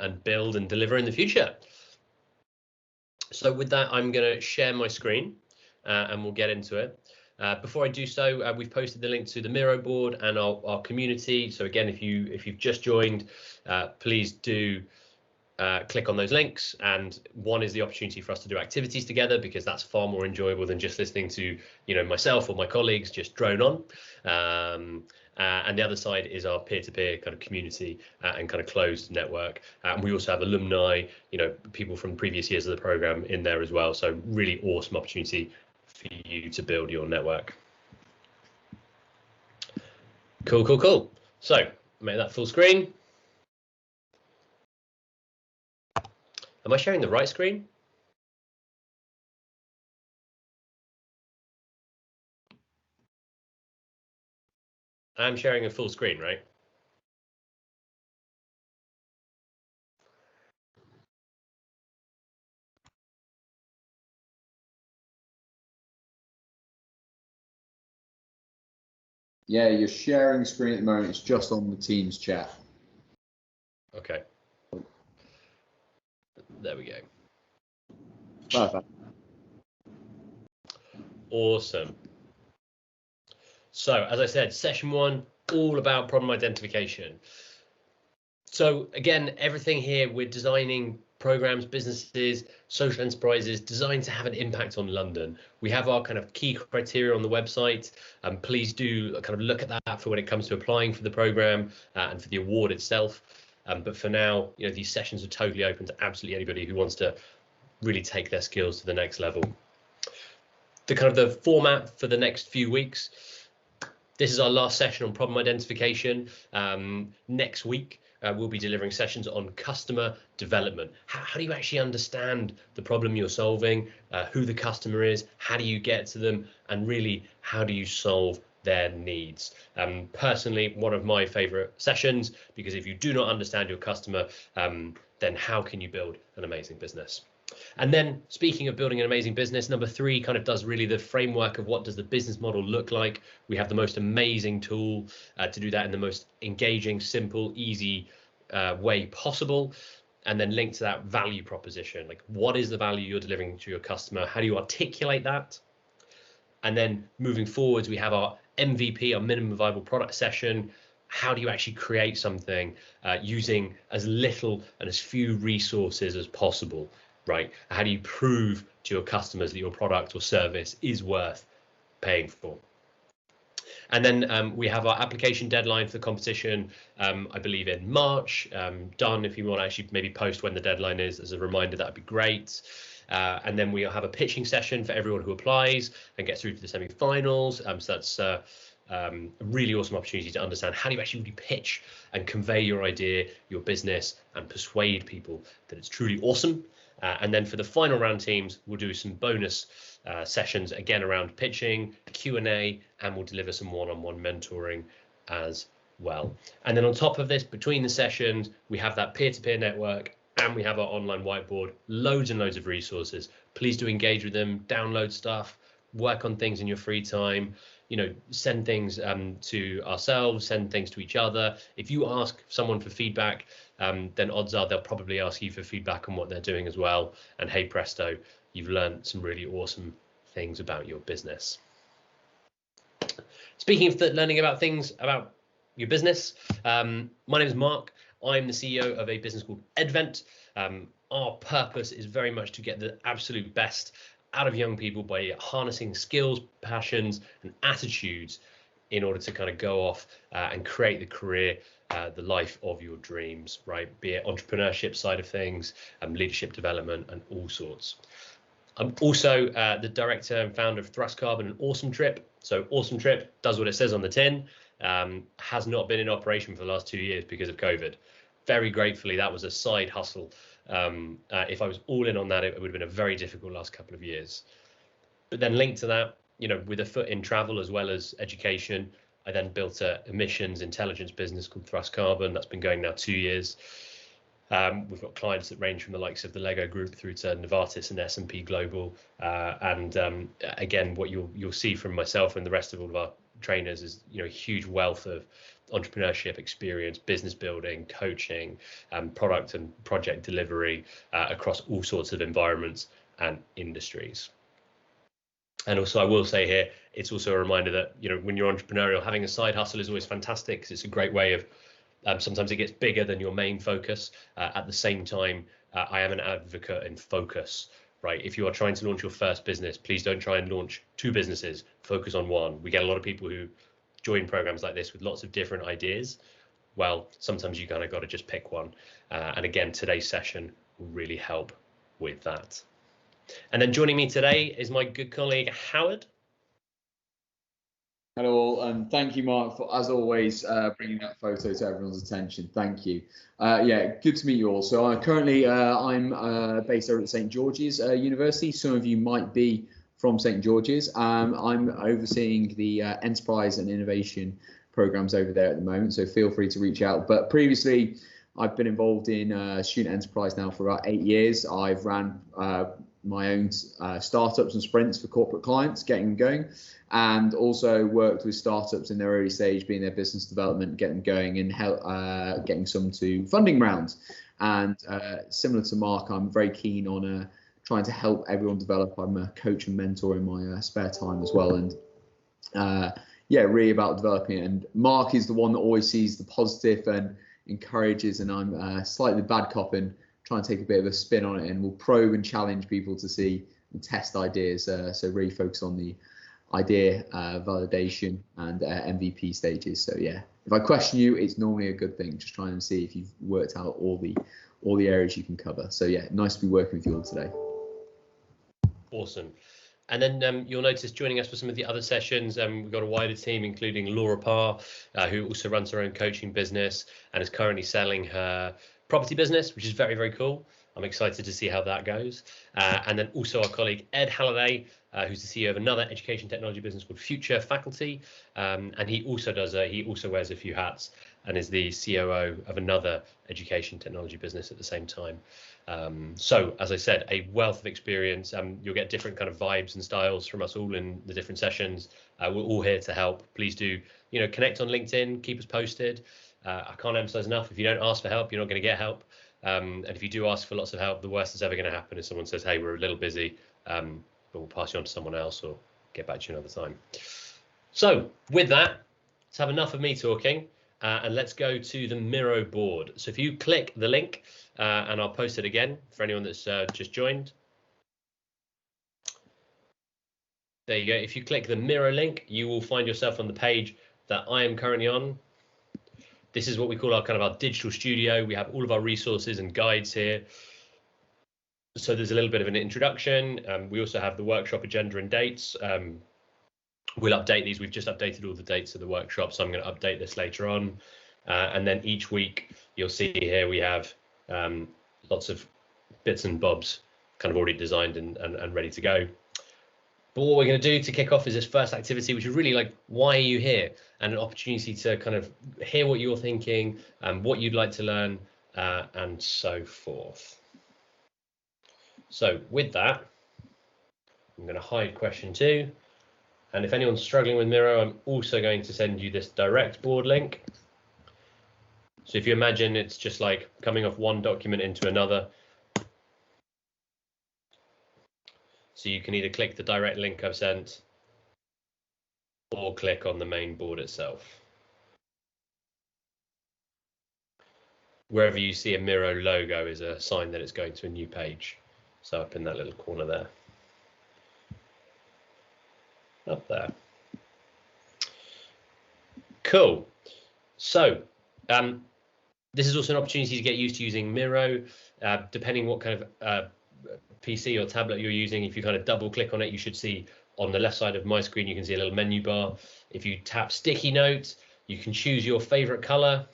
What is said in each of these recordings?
and build and deliver in the future. So with that, I'm going to share my screen and we'll get into it. Before I do so, we've posted the link to the Miro board and our community. So again, if you've just joined, please do click on those links. And one is the opportunity for us to do activities together, because that's far more enjoyable than just listening to myself or my colleagues just drone on. And the other side is our peer-to-peer kind of community and kind of closed network. And we also have alumni, people from previous years of the program in there as well. So really awesome opportunity for you to build your network. Cool. So make that full screen. Am I sharing the right screen? I'm sharing a full screen, right? Yeah, you're sharing screen at the moment. It's just on the Teams chat. Okay. There we go. Perfect. Awesome. So, as I said, session 1, all about problem identification. So again, everything here, we're designing programs, businesses, social enterprises designed to have an impact on London. We have our kind of key criteria on the website. Please do kind of look at that for when it comes to applying for the program and for the award itself. But for now, these sessions are totally open to absolutely anybody who wants to really take their skills to the next level. The format for the next few weeks. This is our last session on problem identification. Next week, we'll be delivering sessions on customer development. How do you actually understand the problem you're solving, who the customer is, how do you get to them, and really, how do you solve their needs? Personally, one of my favorite sessions, because if you do not understand your customer, then how can you build an amazing business? And then, speaking of building an amazing business, number 3 kind of does really the framework of what does the business model look like. We have the most amazing tool to do that in the most engaging, simple, easy way possible. And then link to that value proposition, like what is the value you're delivering to your customer? How do you articulate that? And then moving forwards, we have our MVP, our minimum viable product session. How do you actually create something using as little and as few resources as possible? Right? How do you prove to your customers that your product or service is worth paying for? And then we have our application deadline for the competition, I believe in March. Done, if you want to actually maybe post when the deadline is as a reminder, that'd be great. And then we'll have a pitching session for everyone who applies and gets through to the semi-finals. So that's a really awesome opportunity to understand how do you actually really pitch and convey your idea, your business, and persuade people that it's truly awesome. And then for the final round teams, we'll do some bonus sessions, again, around pitching, Q&A, and we'll deliver some one-on-one mentoring as well. And then on top of this, between the sessions, we have that peer-to-peer network, and we have our online whiteboard, loads and loads of resources. Please do engage with them, download stuff, work on things in your free time, send things to ourselves, send things to each other. If you ask someone for feedback, then odds are they'll probably ask you for feedback on what they're doing as well. And hey presto, you've learned some really awesome things about your business. Speaking of learning about things about your business, my name is Mark. I'm the CEO of a business called Advent. Our purpose is very much to get the absolute best out of young people by harnessing skills, passions, and attitudes in order to kind of go off and create the career, the life of your dreams, right? Be it entrepreneurship side of things, leadership development, and all sorts. I'm also the director and founder of Thrust Carbon and Awesome Trip. So Awesome Trip does what it says on the tin, has not been in operation for the last 2 years because of COVID. Very gratefully, that was a side hustle. If I was all in on that, it would have been a very difficult last couple of years. But then linked to that, with a foot in travel as well as education, I then built a emissions intelligence business called Thrust Carbon. That's been going now 2 years. We've got clients that range from the likes of the Lego Group through to Novartis and S&P Global. Again, what you'll see from myself and the rest of all of our trainers is a huge wealth of entrepreneurship experience, business building, coaching, product and project delivery across all sorts of environments and industries. And also, I will say here, it's also a reminder that, you know, when you're entrepreneurial, having a side hustle is always fantastic because it's a great way of, sometimes it gets bigger than your main focus. At the same time, I am an advocate in focus, right? If you are trying to launch your first business, please don't try and launch 2 businesses, focus on one. We get a lot of people who join programs like this with lots of different ideas. Well, sometimes you kind of got to just pick one. And again, today's session will really help with that. And then joining me today is my good colleague, Howard. Hello all, and thank you, Mark, for, as always, bringing that photo to everyone's attention. Thank you. Yeah, good to meet you all. So currently I'm based over at St. George's University. Some of you might be from St. George's. I'm overseeing the enterprise and innovation programs over there at the moment, so feel free to reach out. But previously, I've been involved in student enterprise now for about 8 years. I've ran my own startups and sprints for corporate clients, getting them going, and also worked with startups in their early stage, being their business development, getting them going, and help getting some to funding rounds. And similar to Mark, I'm very keen on trying to help everyone develop. I'm a coach and mentor in my spare time as well, and yeah, really about developing it. And Mark is the one that always sees the positive and encourages, and I'm slightly bad cop and try and take a bit of a spin on it, and we'll probe and challenge people to see and test ideas. So really focus on the idea validation and MVP stages. So yeah, if I question you, it's normally a good thing. Just trying to see if you've worked out all the areas you can cover. So yeah, nice to be working with you all today. Awesome. And then you'll notice joining us for some of the other sessions, we've got a wider team, including Laura Parr, who also runs her own coaching business and is currently selling her property business, which is very, very cool. I'm excited to see how that goes. And then also our colleague Ed Halliday, who's the CEO of another education technology business called Future Faculty, and he also wears a few hats and is the COO of another education technology business at the same time. So as I said, a wealth of experience. You'll get different kind of vibes and styles from us all in the different sessions. We're all here to help. Please do, connect on LinkedIn, keep us posted. I can't emphasize enough, if you don't ask for help, you're not going to get help. And if you do ask for lots of help, the worst that's ever going to happen is someone says, hey, we're a little busy, but we'll pass you on to someone else or get back to you another time. So with that, let's have enough of me talking and let's go to the Miro board. So if you click the link, and I'll post it again for anyone that's just joined. There you go. If you click the Miro link, you will find yourself on the page that I am currently on. This is what we call our digital studio. We have all of our resources and guides here. So there's a little bit of an introduction. We also have the workshop agenda and dates. We'll update these. We've just updated all the dates of the workshop, so I'm going to update this later on. And then each week, you'll see here we have lots of bits and bobs kind of already designed and ready to go. But what we're going to do to kick off is this first activity, which is really like, why are you here? And an opportunity to kind of hear what you're thinking and what you'd like to learn and so forth. So with that, I'm going to hide question 2. And if anyone's struggling with Miro, I'm also going to send you this direct board link. So if you imagine it's just like coming off one document into another. So you can either click the direct link I've sent or click on the main board itself. Wherever you see a Miro logo is a sign that it's going to a new page. So up in that little corner there. Up there. Cool. So this is also an opportunity to get used to using Miro, depending what kind of PC or tablet you're using. If you kind of double click on it, you should see on the left side of my screen, you can see a little menu bar. If you tap sticky notes, you can choose your favorite color.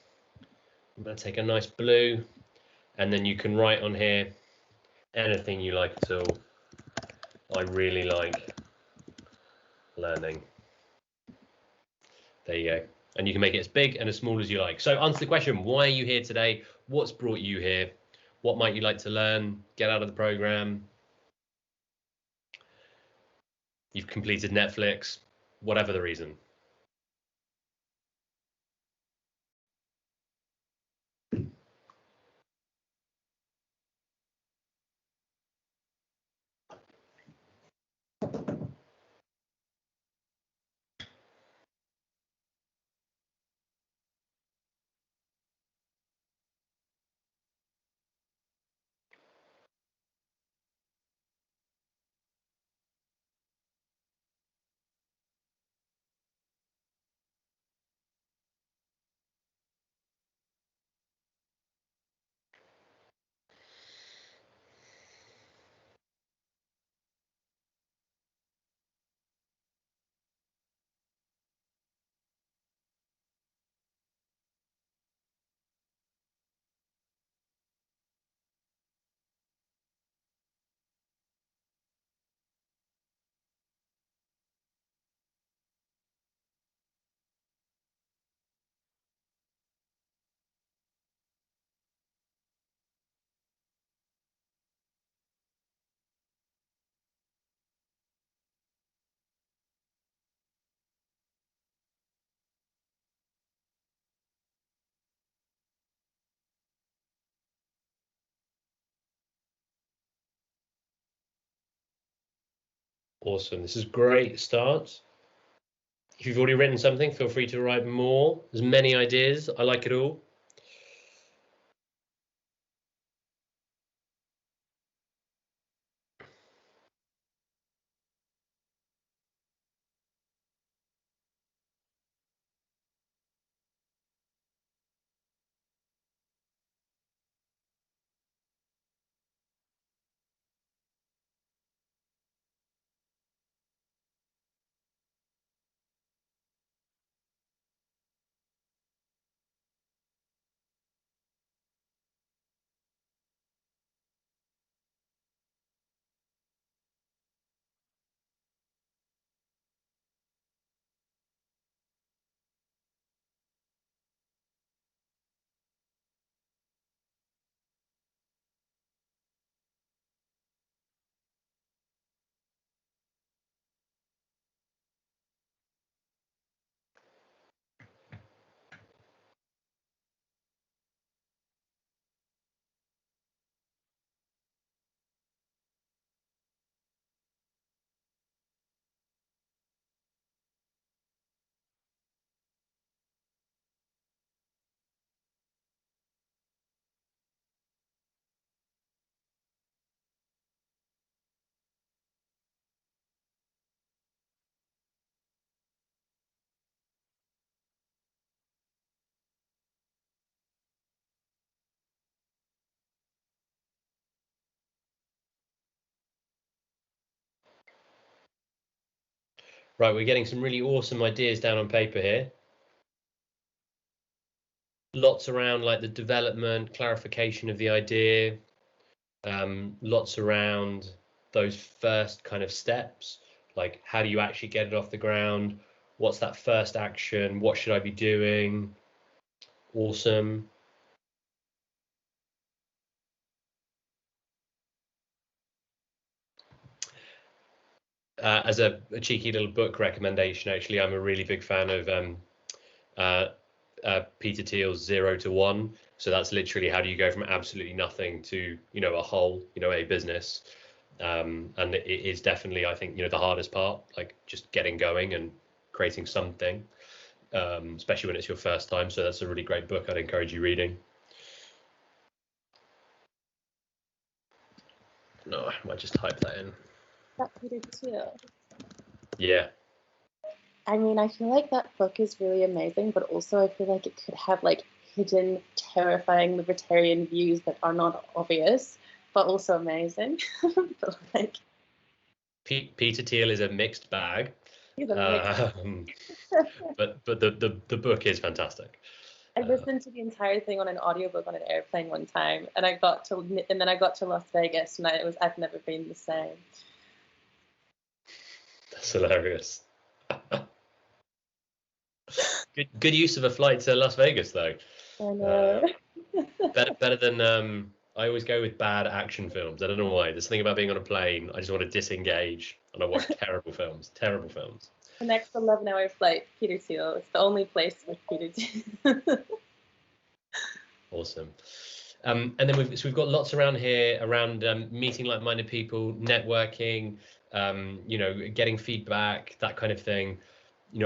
I'm going to take a nice blue, and then you can write on here anything you like at all. I really like learning. There you go. And you can make it as big and as small as you like. So answer the question, why are you here today? What's brought you here? What might you like to learn, get out of the program? You've completed Netflix, whatever the reason. Awesome. This is great start. If you've already written something, feel free to write more. There's many ideas. I like it all. Right, we're getting some really awesome ideas down on paper here. Lots around like the development, clarification of the idea, lots around those first kind of steps, like how do you actually get it off the ground? What's that first action? What should I be doing? Awesome. As a cheeky little book recommendation, actually, I'm a really big fan of Peter Thiel's 0 to 1. So that's literally how do you go from absolutely nothing to, a whole, a business. And it is definitely, I think, the hardest part, like just getting going and creating something, especially when it's your first time. So that's a really great book. I'd encourage you reading. No, I might just type that in. That Peter Thiel. Yeah. I mean, I feel like that book is really amazing, but also I feel like it could have like hidden, terrifying libertarian views that are not obvious, but also amazing. But like, Peter Thiel is a mixed bag. he's a But the book is fantastic. I listened to the entire thing on an audiobook on an airplane one time, and then I got to Las Vegas, and I've never been the same. That's hilarious. Good use of a flight to Las Vegas, though. I know. Better than I always go with bad action films. I don't know why. There's something about being on a plane. I just want to disengage, and I watch terrible films. Terrible films. The next 11-hour flight, Peter Thiel. It's the only place with Peter Thiel. Awesome. And then we've got lots around here around meeting like-minded people, networking, getting feedback, that kind of thing.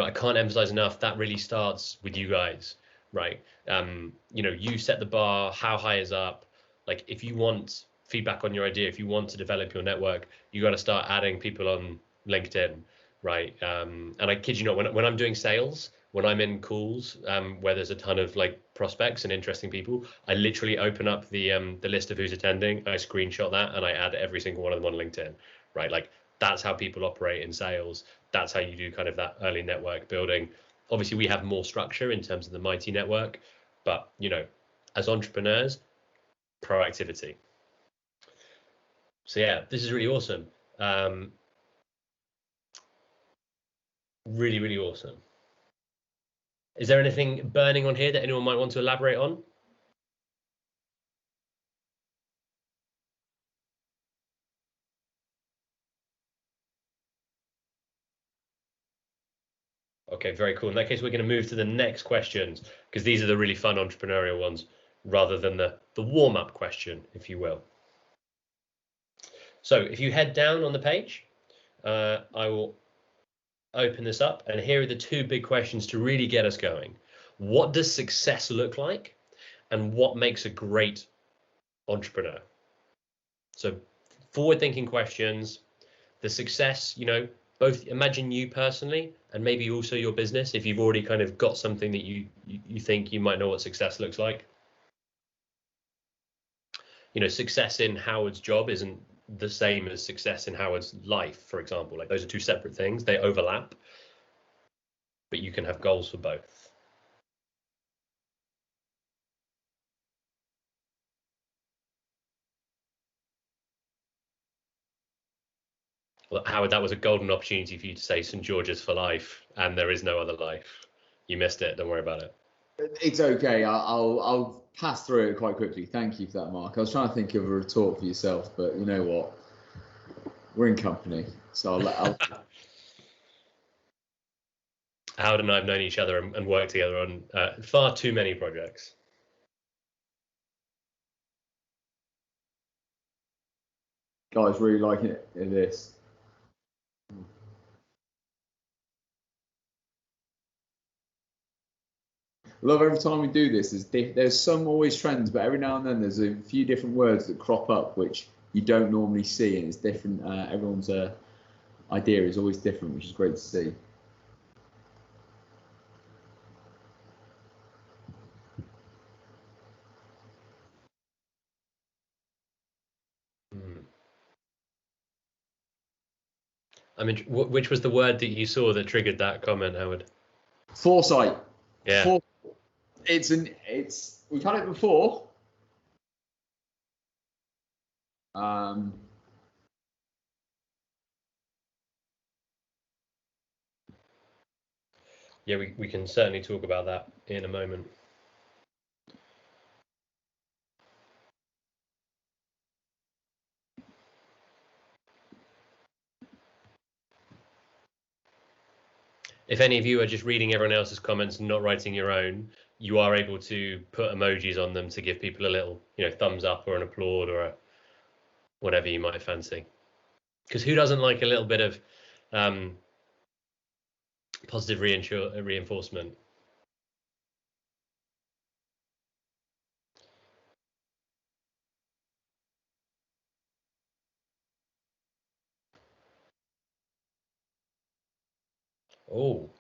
I can't emphasize enough that really starts with you guys, right? You set the bar, how high is up? Like if you want feedback on your idea, if you want to develop your network, you got to start adding people on LinkedIn, right? And I kid you not, when I'm doing sales, when I'm in calls where there's a ton of like prospects and interesting people, I literally open up the list of who's attending, I screenshot that, and I add every single one of them on LinkedIn, right? Like that's how people operate in sales. That's how you do kind of that early network building. Obviously, we have more structure in terms of the Mighty network, but as entrepreneurs, proactivity. So yeah, this is really awesome. Really, really awesome. Is there anything burning on here that anyone might want to elaborate on? Okay, very cool. In that case, we're going to move to the next questions because these are the really fun entrepreneurial ones rather than the warm-up question, if you will. So if you head down on the page, I will open this up, and here are the two big questions to really get us going. What does success look like, and what makes a great entrepreneur? So forward-thinking questions. The success, both imagine you personally and maybe also your business, if you've already kind of got something that you think you might know what success looks like. Success in Howard's job isn't the same as success in Howard's life, for example. Like, those are two separate things. They overlap, but you can have goals for both. Well, Howard, that was a golden opportunity for you to say St. George's for life, and there is no other life. You missed it. Don't worry about it. It's okay. I'll pass through it quite quickly. Thank you for that, Mark. I was trying to think of a retort for yourself, but you know what? We're in company, so I'll Howard and I have known each other and worked together on far too many projects. Guys, really liking it in this. Love every time we do this. There's some always trends, but every now and then there's a few different words that crop up which you don't normally see, and it's different. Everyone's idea is always different, which is great to see. I mean, which was the word that you saw that triggered that comment, Howard? Foresight. Yeah. We've had it before. Yeah, we can certainly talk about that in a moment. If any of you are just reading everyone else's comments and not writing your own, you are able to put emojis on them to give people a little, thumbs up or an applaud or whatever you might fancy. Because who doesn't like a little bit of positive reinforcement? Oh.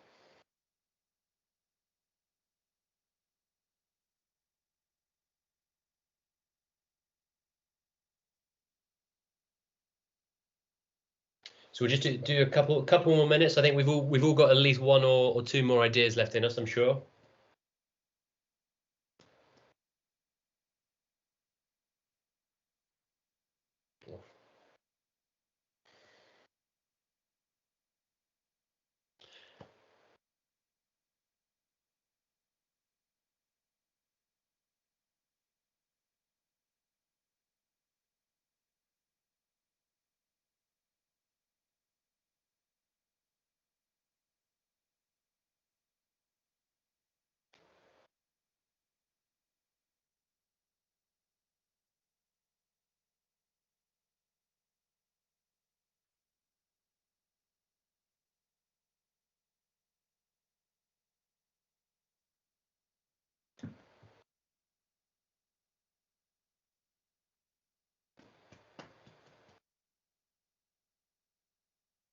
So we'll just do a couple more minutes. I think we've all got at least one or two more ideas left in us, I'm sure.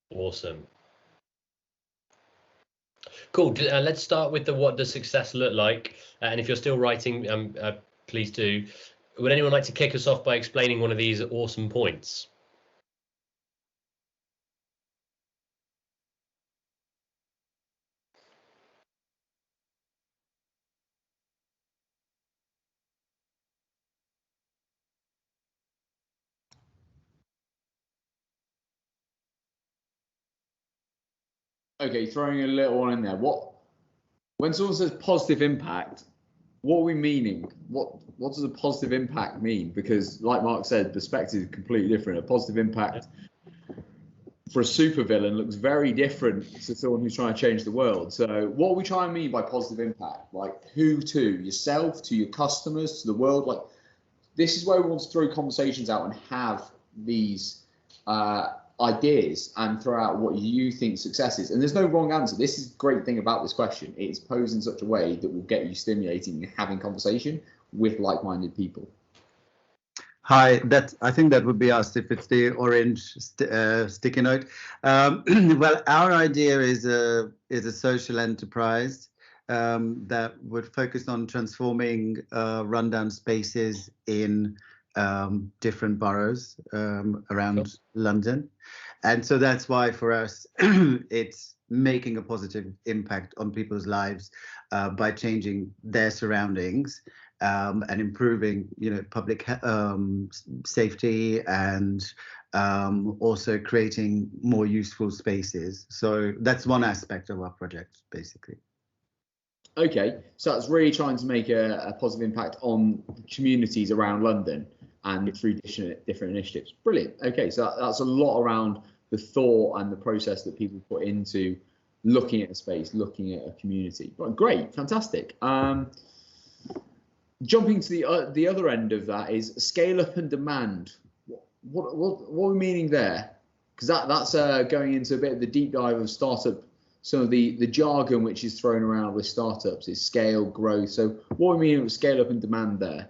Awesome. Cool. Let's start with the what does success look like? And if you're still writing, please do. Would anyone like to kick us off by explaining one of these awesome points? Okay, throwing a little one in there. When someone says positive impact, what are we meaning? What does a positive impact mean? Because, like Mark said, perspective is completely different. A positive impact for a supervillain looks very different to someone who's trying to change the world. So, what are we trying to mean by positive impact? Like, who to? Yourself, to your customers, to the world? Like, this is where we want to throw conversations out and have these ideas and throw out what you think success is. And there's no wrong answer. This is the great thing about this question. It's posed in such a way that will get you stimulating and having conversation with like-minded people. Hi, I think that would be us if it's the orange sticky note. Well, our idea is a social enterprise that would focus on transforming rundown spaces in different boroughs around London. And so that's why for us, it's making a positive impact on people's lives by changing their surroundings. And improving, public safety, and also creating more useful spaces. So that's one aspect of our project, basically. Okay, so that's really trying to make a positive impact on communities around London and through different initiatives. Brilliant. Okay, so that's a lot around the thought and the process that people put into looking at a space, looking at a community. Right, great, fantastic. Jumping to the other end of that is scale up and demand. What are we meaning there? Because that's going into a bit of the deep dive of startup. Some of the jargon which is thrown around with startups is scale, growth. So what are we meaning with scale up and demand there?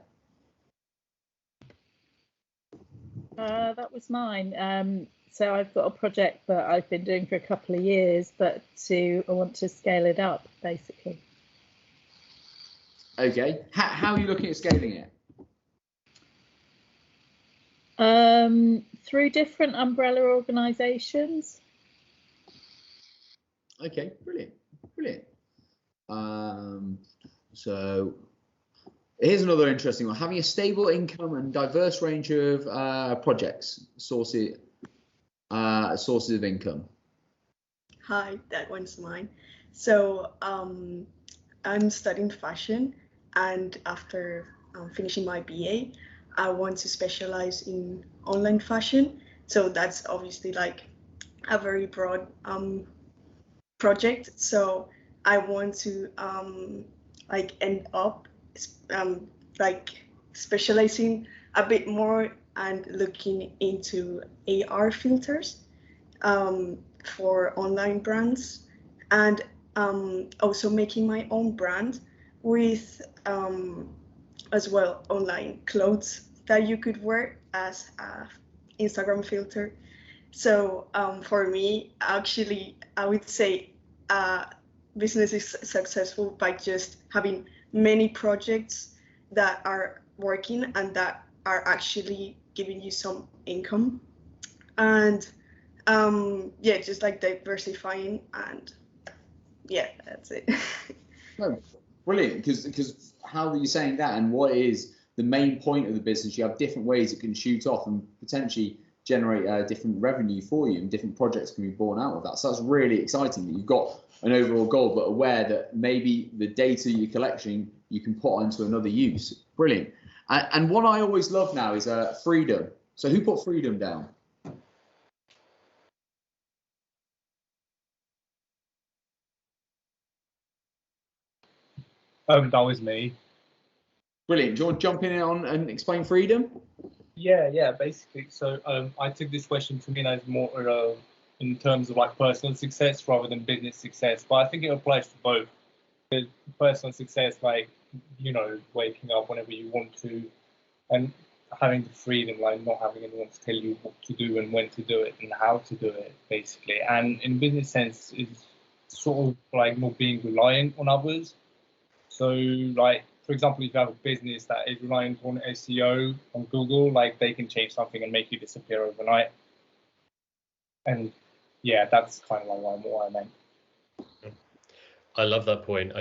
That was mine. So I've got a project that I've been doing for a couple of years, but I want to scale it up, basically. Okay, how are you looking at scaling it? Through different umbrella organisations. Okay, brilliant. So here's another interesting one. Having a stable income and diverse range of sources of income. Hi, that one's mine. So I'm studying fashion, and after finishing my BA, I want to specialize in online fashion. So that's obviously like a very broad project. So I want to end up specializing a bit more and looking into AR filters for online brands, and also making my own brand with as well online clothes that you could wear as a Instagram filter. So for me, actually, I would say business is successful by just having many projects that are working and that are actually giving you some income, and just like diversifying, and yeah, that's it. No, brilliant, because how are you saying that, and what is the main point of the business? You have different ways it can shoot off and potentially generate different revenue for you, and different projects can be born out of that. So that's really exciting that you've got an overall goal, but aware that maybe the data you're collecting you can put onto another use. Brilliant. And what I always love now is freedom. So who put freedom down? That was me. Brilliant. Do you want to jump in on and explain freedom? Yeah, basically. So I took this question to mean as more in terms of like personal success rather than business success, but I think it applies to both. The personal success, like, waking up whenever you want to, and having the freedom, like not having anyone to tell you what to do and when to do it and how to do it, basically. And in business sense, is sort of like not being reliant on others. So, like, for example, if you have a business that is reliant on SEO on Google, like they can change something and make you disappear overnight. And yeah, that's kind of like what I meant. I love that point.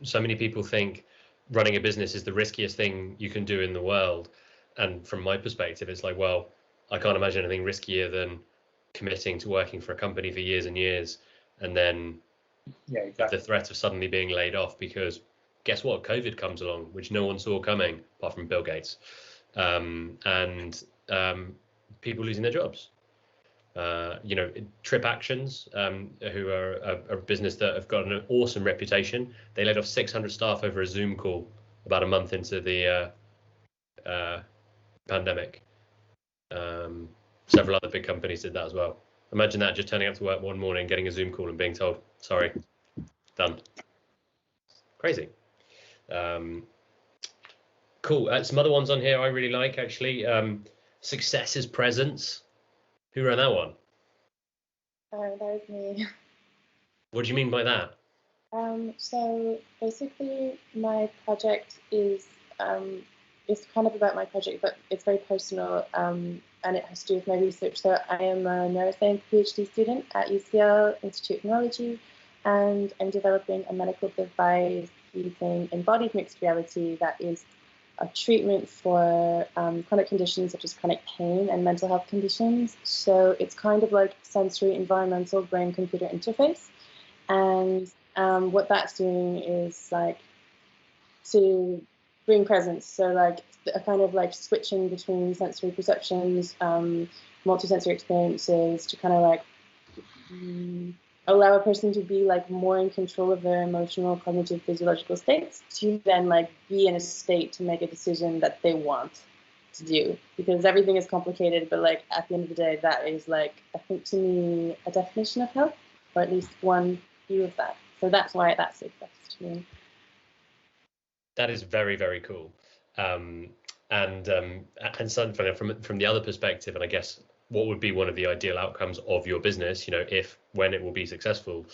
So many people think running a business is the riskiest thing you can do in the world. And from my perspective, it's like, well, I can't imagine anything riskier than committing to working for a company for years and years, and then the threat of suddenly being laid off because guess what? COVID comes along, which no one saw coming apart from Bill Gates, and people losing their jobs. Trip Actions, who are a business that have got an awesome reputation. They laid off 600 staff over a Zoom call about a month into the pandemic. Several other big companies did that as well. Imagine that, just turning up to work one morning, getting a Zoom call and being told, sorry, done. Crazy. Cool. Some other ones on here I really like, actually. Success is presence. Who ran that one? That was me. What do you mean by that? So basically, my project is it's kind of about my project, but it's very personal, and it has to do with my research. So I am a neuroscience PhD student at UCL Institute of Neurology, and I'm developing a medical device using embodied mixed reality that is a treatment for chronic conditions such as chronic pain and mental health conditions. So it's kind of like sensory environmental brain-computer interface. And what that's doing is like to bring presence. So like a kind of like switching between sensory perceptions, multisensory experiences to kind of like allow a person to be like more in control of their emotional, cognitive, physiological states to then like be in a state to make a decision that they want to do, because everything is complicated, but like at the end of the day, that is like, I think to me, a definition of health, or at least one view of that. So that's why that's success to me. That is very, very cool. And something from the other perspective, and I guess what would be one of the ideal outcomes of your business, you know, if when it will be successful,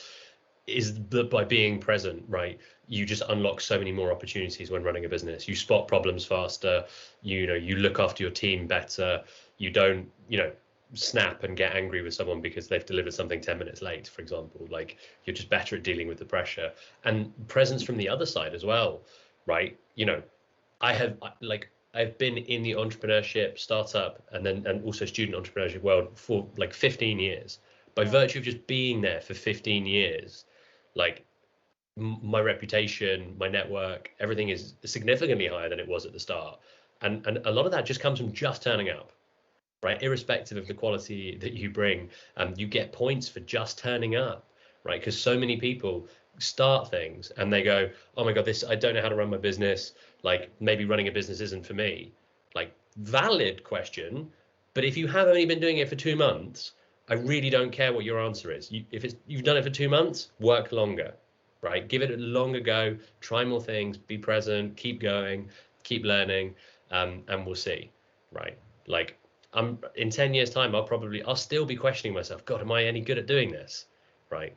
is that by being present, right, you just unlock so many more opportunities when running a business. You spot problems faster, you know, you look after your team better, you don't, you know, snap and get angry with someone because they've delivered something 10 minutes late, for example. Like, you're just better at dealing with the pressure. And presence from the other side as well, right? You know, I've been in the entrepreneurship, startup, and also student entrepreneurship world for like 15 years. By virtue of just being there for 15 years, like my reputation, my network, everything is significantly higher than it was at the start. And a lot of that just comes from just turning up, right? Irrespective of the quality that you bring, you get points for just turning up, right? Because so many people start things and they go, oh my God, I don't know how to run my business. Like, maybe running a business isn't for me. Like, valid question. But if you have only been doing it for 2 months, I really don't care what your answer is. You've done it for 2 months, work longer, right? Give it a longer go, try more things, be present, keep going, keep learning, and we'll see, right? Like, in 10 years' time, I'll still be questioning myself. God, am I any good at doing this, right?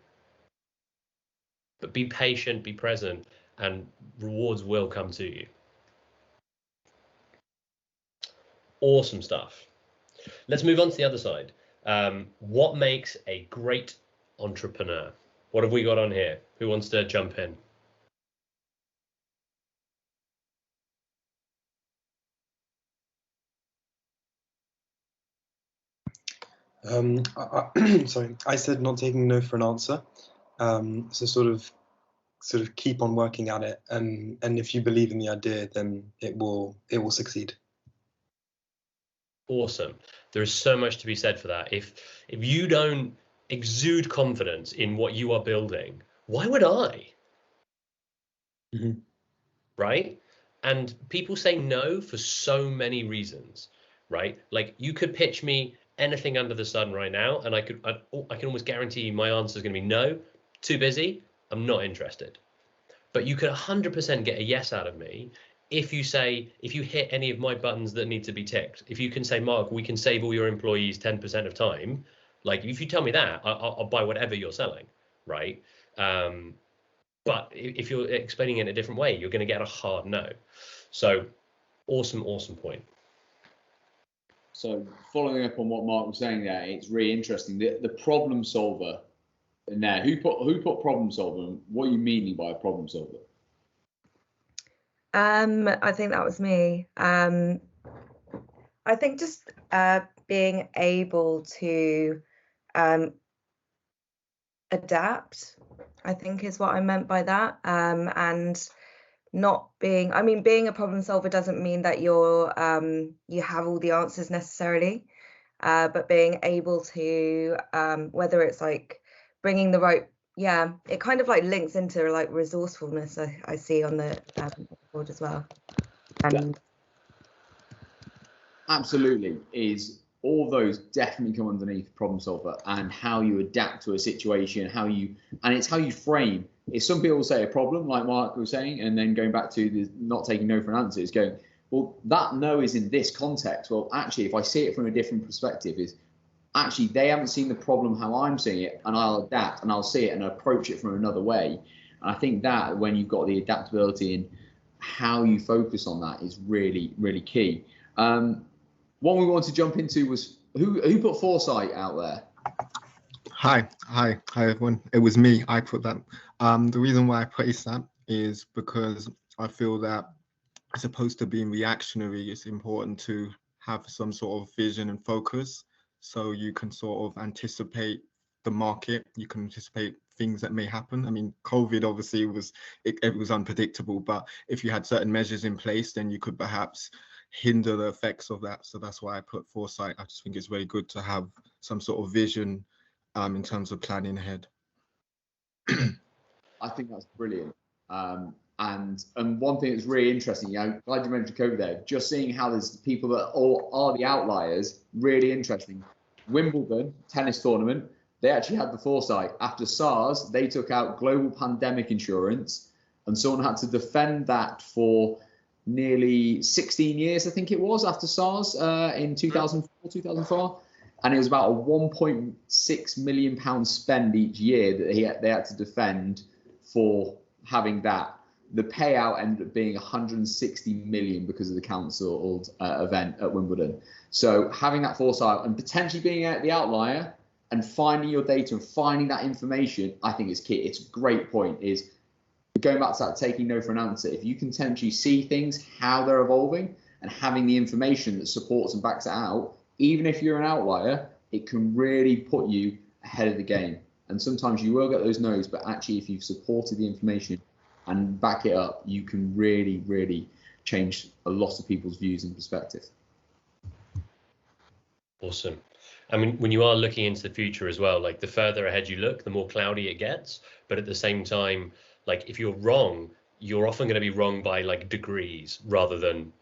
But be patient, be present, and rewards will come to you. Awesome stuff. Let's move on to the other side. What makes a great entrepreneur? What have we got on here? Who wants to jump in? Sorry, I said not taking no for an answer. So sort of keep on working at it, and if you believe in the idea, then it will succeed. Awesome. There is so much to be said for that. If you don't exude confidence in what you are building, why would I? Mm-hmm. Right? And people say no for so many reasons, right? Like, you could pitch me anything under the sun right now, and I can almost guarantee you my answer is going to be no, too busy, I'm not interested. But you could 100% get a yes out of me if you hit any of my buttons that need to be ticked. If you can say, Mark, we can save all your employees 10% of time, like, if you tell me that, I'll buy whatever you're selling, right? But if you're explaining it in a different way, you're going to get a hard no. So awesome point. So following up on what Mark was saying there, it's really interesting. The problem solver. Now, who put problem solver? What are you meaning by a problem solver? I think that was me. I think just being able to adapt, I think, is what I meant by that. And not being, I mean, being a problem solver doesn't mean that you have all the answers necessarily, but being able to, whether it's like bringing the right, it kind of like links into like resourcefulness, I see on the as well. And absolutely is all those definitely come underneath problem solver, and how you adapt to a situation, and it's how you frame. If some people say a problem, like Mark was saying, and then going back to the not taking no for an answer, is going, well, that no is in this context. Well, actually, if I see it from a different perspective, is actually they haven't seen the problem how I'm seeing it, and I'll adapt and I'll see it and approach it from another way. And I think that when you've got the adaptability and how you focus on that is really, really key. What we wanted to jump into was who put foresight out there? Hi everyone. It was me. I put that. The reason why I placed that is because I feel that as opposed to being reactionary, it's important to have some sort of vision and focus, so you can sort of anticipate the market. You can anticipate things that may happen. I mean, COVID obviously it was unpredictable, but if you had certain measures in place, then you could perhaps hinder the effects of that. So that's why I put foresight. I just think it's very good to have some sort of vision in terms of planning ahead. I think that's brilliant. And one thing that's really interesting, glad you mentioned COVID there, just seeing how there's people that all are the outliers, really interesting. Wimbledon tennis tournament, they actually had the foresight. After SARS, they took out global pandemic insurance, and someone had to defend that for nearly 16 years, I think it was, after SARS in 2004. And it was about a £1.6 million spend each year that they had to defend for having that. The payout ended up being 160 million because of the cancelled event at Wimbledon. So having that foresight and potentially being the outlier and finding your data and finding that information, I think is key. It's a great point. Is going back to that taking no for an answer. If you can potentially see things, how they're evolving, and having the information that supports and backs it out, even if you're an outlier, it can really put you ahead of the game. And sometimes you will get those no's, but actually if you've supported the information and back it up, you can really, really change a lot of people's views and perspective. Awesome. I mean, when you are looking into the future as well, like the further ahead you look, the more cloudy it gets. But at the same time, like if you're wrong, you're often going to be wrong by like degrees rather than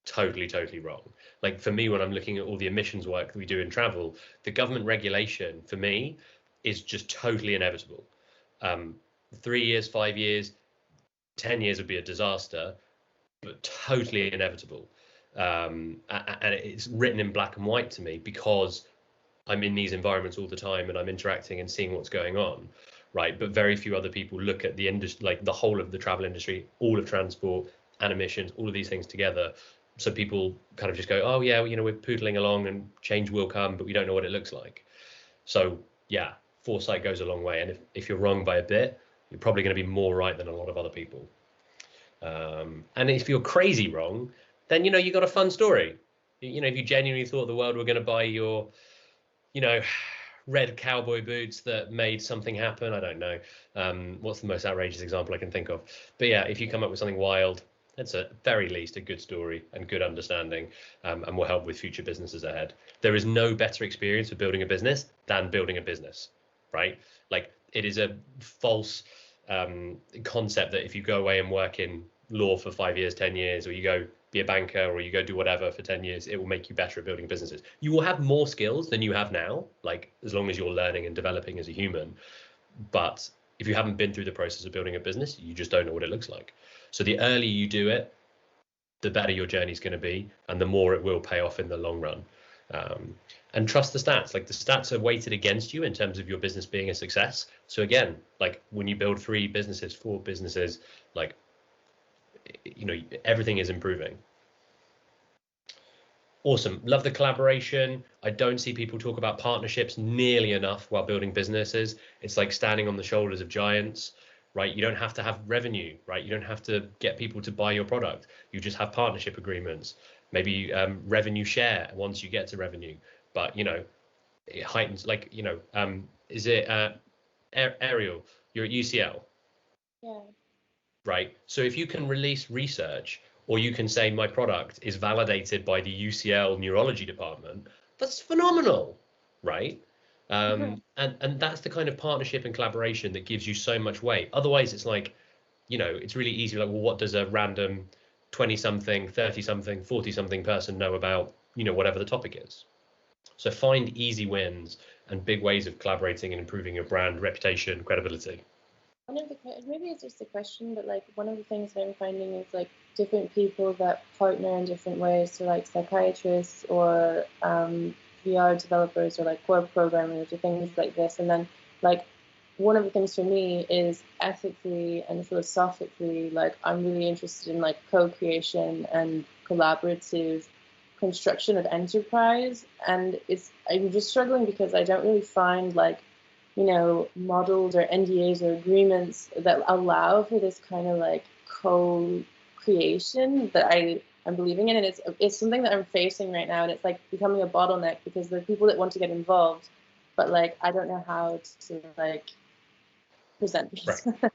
totally wrong. Like for me, when I'm looking at all the emissions work that we do in travel, the government regulation for me is just totally inevitable. 3 years, 5 years, 10 years would be a disaster, but totally inevitable. And it's written in black and white to me because I'm in these environments all the time and I'm interacting and seeing what's going on, right? But very few other people look at the industry, like the whole of the travel industry, all of transport and emissions, all of these things together. So people kind of just go, oh yeah, we're poodling along and change will come, but we don't know what it looks like. So yeah, foresight goes a long way. And if you're wrong by a bit, you're probably going to be more right than a lot of other people. And if you're crazy wrong, then, you got a fun story. If you genuinely thought the world were going to buy your, red cowboy boots that made something happen, I don't know. What's the most outrageous example I can think of? But yeah, if you come up with something wild, that's at very least a good story and good understanding, and will help with future businesses ahead. There is no better experience of building a business than building a business, right? Like it is a false concept that if you go away and work in law for 5 years, 10 years, or you go be a banker or you go do whatever for 10 years, it will make you better at building businesses. You will have more skills than you have now, like as long as you're learning and developing as a human. But if you haven't been through the process of building a business, you just don't know what it looks like. So the earlier you do it, the better your journey is going to be, and the more it will pay off in the long run. And trust the stats. Like the stats are weighted against you in terms of your business being a success. So again, like when you build 3 businesses, 4 businesses, like everything is improving. Awesome. Love the collaboration. I don't see people talk about partnerships nearly enough while building businesses. It's like standing on the shoulders of giants, right? You don't have to have revenue, right? You don't have to get people to buy your product. You just have partnership agreements, maybe revenue share once you get to revenue. But, it heightens, like, is it Ariel, you're at UCL? Yeah. Right. So if you can release research, or you can say my product is validated by the UCL neurology department, that's phenomenal, right? And that's the kind of partnership and collaboration that gives you so much weight. Otherwise, it's like, it's really easy. Like, well, what does a random 20-something, 30-something, 40-something person know about, whatever the topic is? So find easy wins and big ways of collaborating and improving your brand, reputation, credibility. One of the, maybe it's just a question, but like one of the things that I'm finding is like different people that partner in different ways. So like psychiatrists or VR developers or like web programmers or things like this. And then like one of the things for me is ethically and philosophically, like I'm really interested in like co-creation and collaborative construction of enterprise. And I'm just struggling because I don't really find like, you know, models or NDAs or agreements that allow for this kind of like co-creation that I'm believing in. And it's something that I'm facing right now, and it's like becoming a bottleneck because there are people that want to get involved, but like I don't know how to like present these. Right.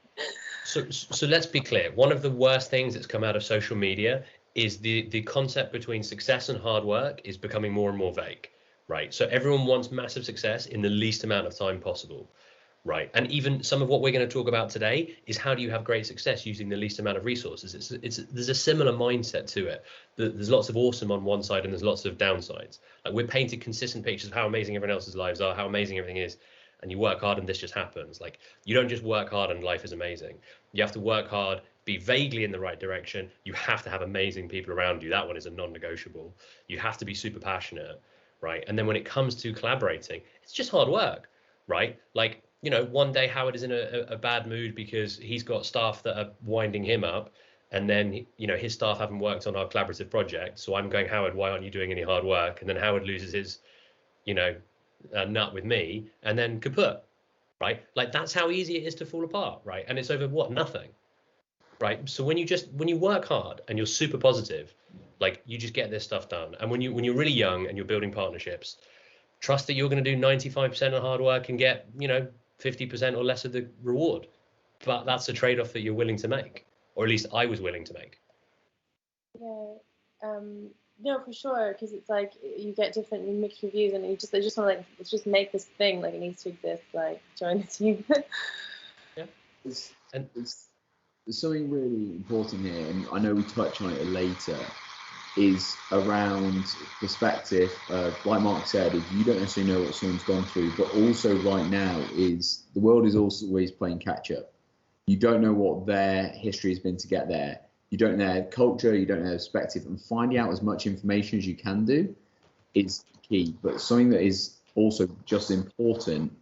So let's be clear. One of the worst things that's come out of social media is the concept between success and hard work is becoming more and more vague, right? So everyone wants massive success in the least amount of time possible, right? And even some of what we're going to talk about today is how do you have great success using the least amount of resources. There's a similar mindset to it. There's lots of awesome on one side and there's lots of downsides. Like we're painted consistent pictures of how amazing everyone else's lives are, how amazing everything is, and you work hard and this just happens. Like you don't just work hard and life is amazing. You have to work hard, be vaguely in the right direction. You have to have amazing people around you. That one is a non-negotiable. You have to be super passionate, right? And then when it comes to collaborating, it's just hard work, right? Like, you know, one day Howard is in a bad mood because he's got staff that are winding him up, and then, you know, his staff haven't worked on our collaborative project. So I'm going, Howard, why aren't you doing any hard work? And then Howard loses his, you know, nut with me, and then kaput, right? Like that's how easy it is to fall apart, right? And it's over what? Nothing, right? So when you work hard and you're super positive, like you just get this stuff done. And when you're really young and you're building partnerships, trust that you're going to do 95% of hard work and get, you know, 50% or less of the reward. But that's a trade-off that you're willing to make, or at least I was willing to make. Yeah. No, for sure, because it's like you get different mixed reviews, and they just want to like let's just make this thing like it needs to exist. Like join the team. Yeah. There's something really important here, and I know we touch on it later, is around perspective. Like Mark said, is you don't necessarily know what someone's gone through, but also right now is the world is also always playing catch up. You don't know what their history has been to get there. You don't know their culture, you don't know their perspective, and finding out as much information as you can do is key. But something that is also just important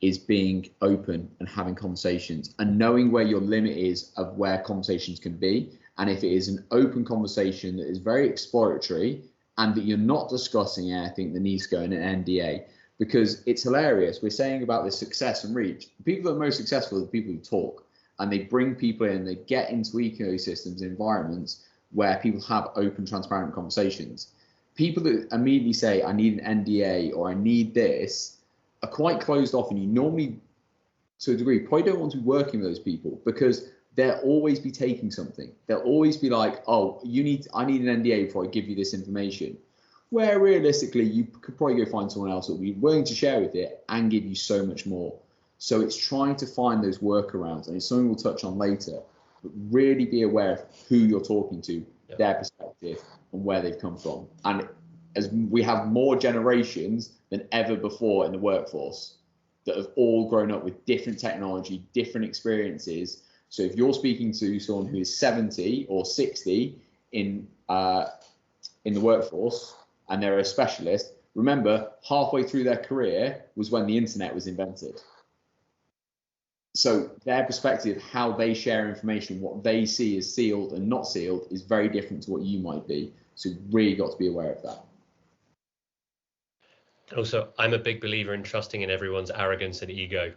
is being open and having conversations and knowing where your limit is of where conversations can be. And if it is an open conversation that is very exploratory and that you're not discussing anything that needs to go in an NDA, because it's hilarious. We're saying about this success and reach. The people that are most successful are the people who talk. And they bring people in, they get into ecosystems, environments where people have open, transparent conversations. People that immediately say, I need an NDA or I need this, are quite closed off, and you normally, to a degree, probably don't want to be working with those people because they'll always be taking something. They'll always be like, oh, I need an NDA before I give you this information. Where realistically, you could probably go find someone else that will be willing to share with it and give you so much more. So it's trying to find those workarounds, and it's something we'll touch on later, but really be aware of who you're talking to, their perspective, and where they've come from. And as we have more generations than ever before in the workforce that have all grown up with different technology, different experiences. So if you're speaking to someone who is 70 or 60 in the workforce and they're a specialist, remember halfway through their career was when the internet was invented. So their perspective, how they share information, what they see as sealed and not sealed is very different to what you might be. So really got to be aware of that. Also, I'm a big believer in trusting in everyone's arrogance and ego,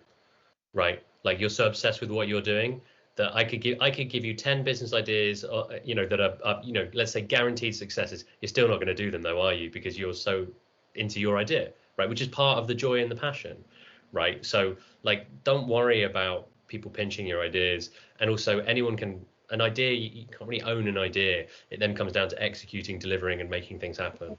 right? Like you're so obsessed with what you're doing that I could give you 10 business ideas, you know, that are you know, let's say guaranteed successes. You're still not going to do them though, are you? Because you're so into your idea, right? Which is part of the joy and the passion, right? So like, don't worry about people pinching your ideas. And also anyone can, an idea, you can't really own an idea. It then comes down to executing, delivering and making things happen.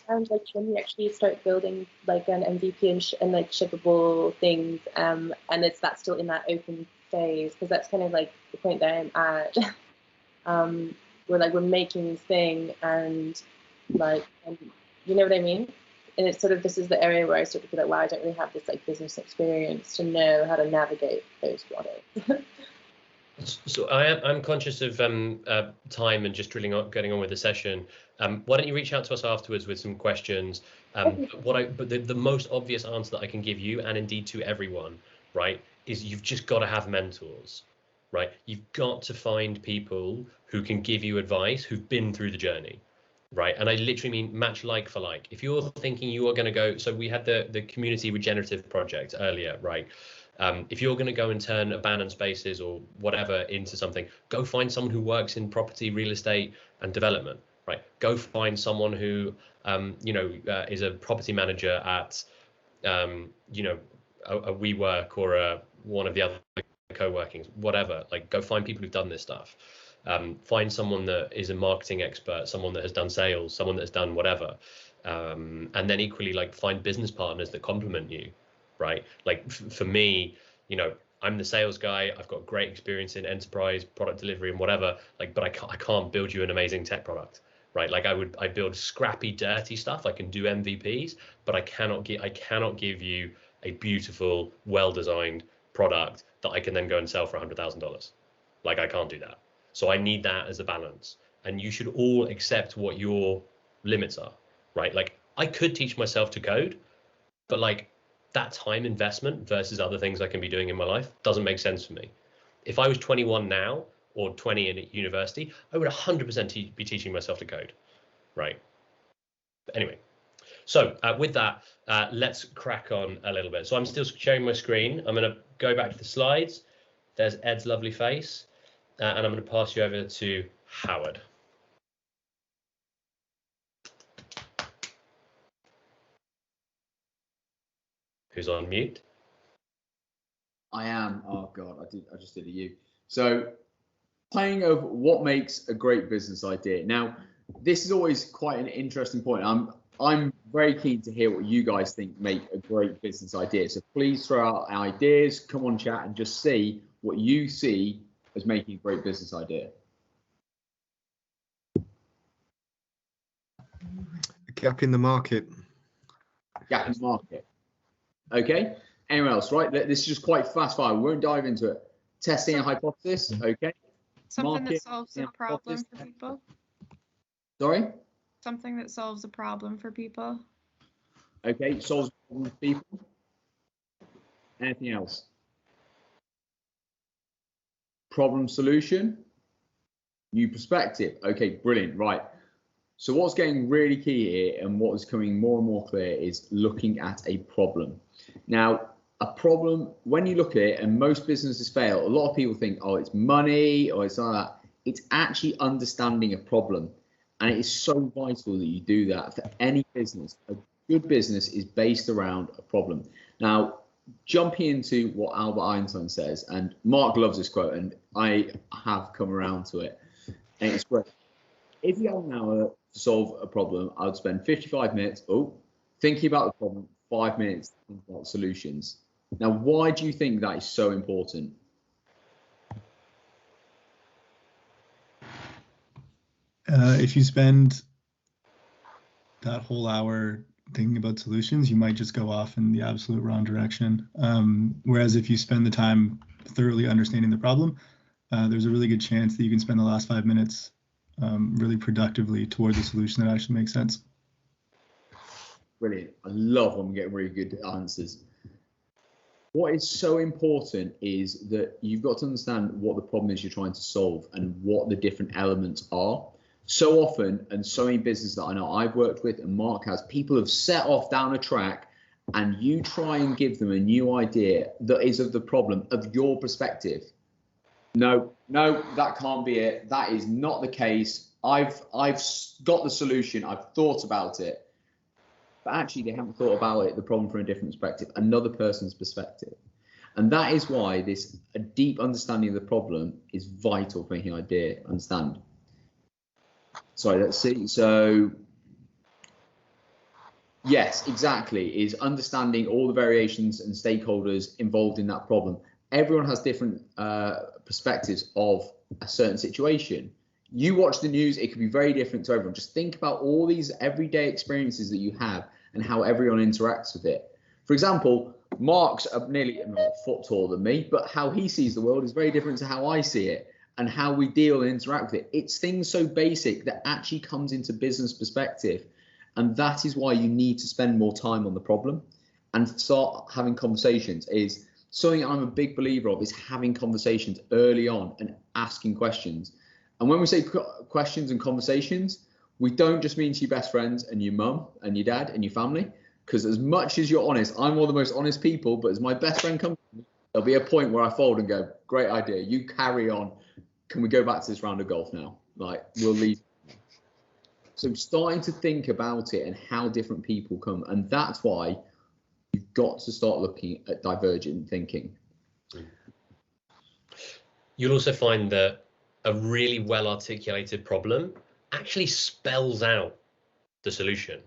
And like when you actually start building like an MVP and like shippable things, and that's still in that open phase, because that's kind of like the point that I'm at. We're making this thing, and like you know what I mean? And it's sort of, this is the area where I sort of feel like, wow, I don't really have this like business experience to know how to navigate those waters. So I'm conscious of time and just getting on with the session. Why don't you reach out to us afterwards with some questions? But the most obvious answer that I can give you, and indeed to everyone, right, is you've just got to have mentors, right? You've got to find people who can give you advice, who've been through the journey, right? And I literally mean match like for like. If you're thinking you are going to go, so we had the community regenerative project earlier, right? If you're going to go and turn abandoned spaces or whatever into something, go find someone who works in property, real estate, and development, right? Go find someone who, is a property manager at, a WeWork or one of the other co-workings, whatever. Like, go find people who've done this stuff. Find someone that is a marketing expert, someone that has done sales, someone that has done whatever, and then equally, like, find business partners that complement you. Right, like for me, I'm the sales guy. I've got great experience in enterprise product delivery and whatever. Like, but I can't build you an amazing tech product, right? Like I build scrappy, dirty stuff. I can do MVPs, but I cannot give you a beautiful, well-designed product that I can then go and sell for $100,000. Like, I can't do that. So I need that as a balance. And you should all accept what your limits are, right? Like, I could teach myself to code, but like, that time investment versus other things I can be doing in my life doesn't make sense for me. If I was 21 now or 20 in university, I would 100% be teaching myself to code, right? But anyway, so with that, let's crack on a little bit. So I'm still sharing my screen. I'm going to go back to the slides. There's Ed's lovely face, and I'm going to pass you over to Howard. Who's on mute? I am. Oh God, I just did a you. So, playing of what makes a great business idea. Now, this is always quite an interesting point. I'm very keen to hear what you guys think make a great business idea. So please throw out ideas, come on chat, and just see what you see as making a great business idea. A gap in the market. Gap in the market. Okay. Anyone else? Right. This is just quite fast fire. We won't dive into it. Testing a hypothesis. Okay. Something that solves a problem for people. Sorry? Something that solves a problem for people. Okay. Solves a problem for people. Anything else? Problem solution. New perspective. Okay. Brilliant. Right. So what's getting really key here and what is coming more and more clear is looking at a problem. Now, a problem, when you look at it, and most businesses fail, a lot of people think, oh, it's money or it's like that. It's actually understanding a problem. And it is so vital that you do that for any business. A good business is based around a problem. Now, jumping into what Albert Einstein says, and Mark loves this quote, and I have come around to it, and it's great. If you have an hour to solve a problem, I would spend 55 minutes thinking about the problem, 5 minutes thinking about solutions. Now, why do you think that is so important? If you spend that whole hour thinking about solutions, you might just go off in the absolute wrong direction. Whereas if you spend the time thoroughly understanding the problem, there's a really good chance that you can spend the last 5 minutes really productively towards a solution that actually makes sense. Brilliant. I love when we get really good answers. What is so important is that you've got to understand what the problem is you're trying to solve and what the different elements are. So often, and so many businesses that I know I've worked with and Mark has, people have set off down a track and you try and give them a new idea that is of the problem of your perspective. No, that can't be it. That is not the case. I've got the solution. I've thought about it. But actually, they haven't thought about it, the problem from a different perspective, another person's perspective. And that is why a deep understanding of the problem is vital for making an idea understand. Sorry, let's see. So, yes, exactly, is understanding all the variations and stakeholders involved in that problem. Everyone has different perspectives of a certain situation. You watch the news, it could be very different to everyone. Just think about all these everyday experiences that you have and how everyone interacts with it. For example, Mark's nearly a foot taller than me, but how he sees the world is very different to how I see it, and how we deal and interact with it. It's things so basic that actually comes into business perspective. And that is why you need to spend more time on the problem and start having conversations. Is something I'm a big believer of, is having conversations early on and asking questions. And when we say questions and conversations, we don't just mean to your best friends and your mum and your dad and your family, because as much as you're honest, I'm one of the most honest people, but as my best friend comes, there'll be a point where I fold and go, great idea, you carry on. Can we go back to this round of golf now? Like, we'll leave. So starting to think about it and how different people come. And that's why you've got to start looking at divergent thinking. You'll also find that a really well articulated problem actually spells out the solution,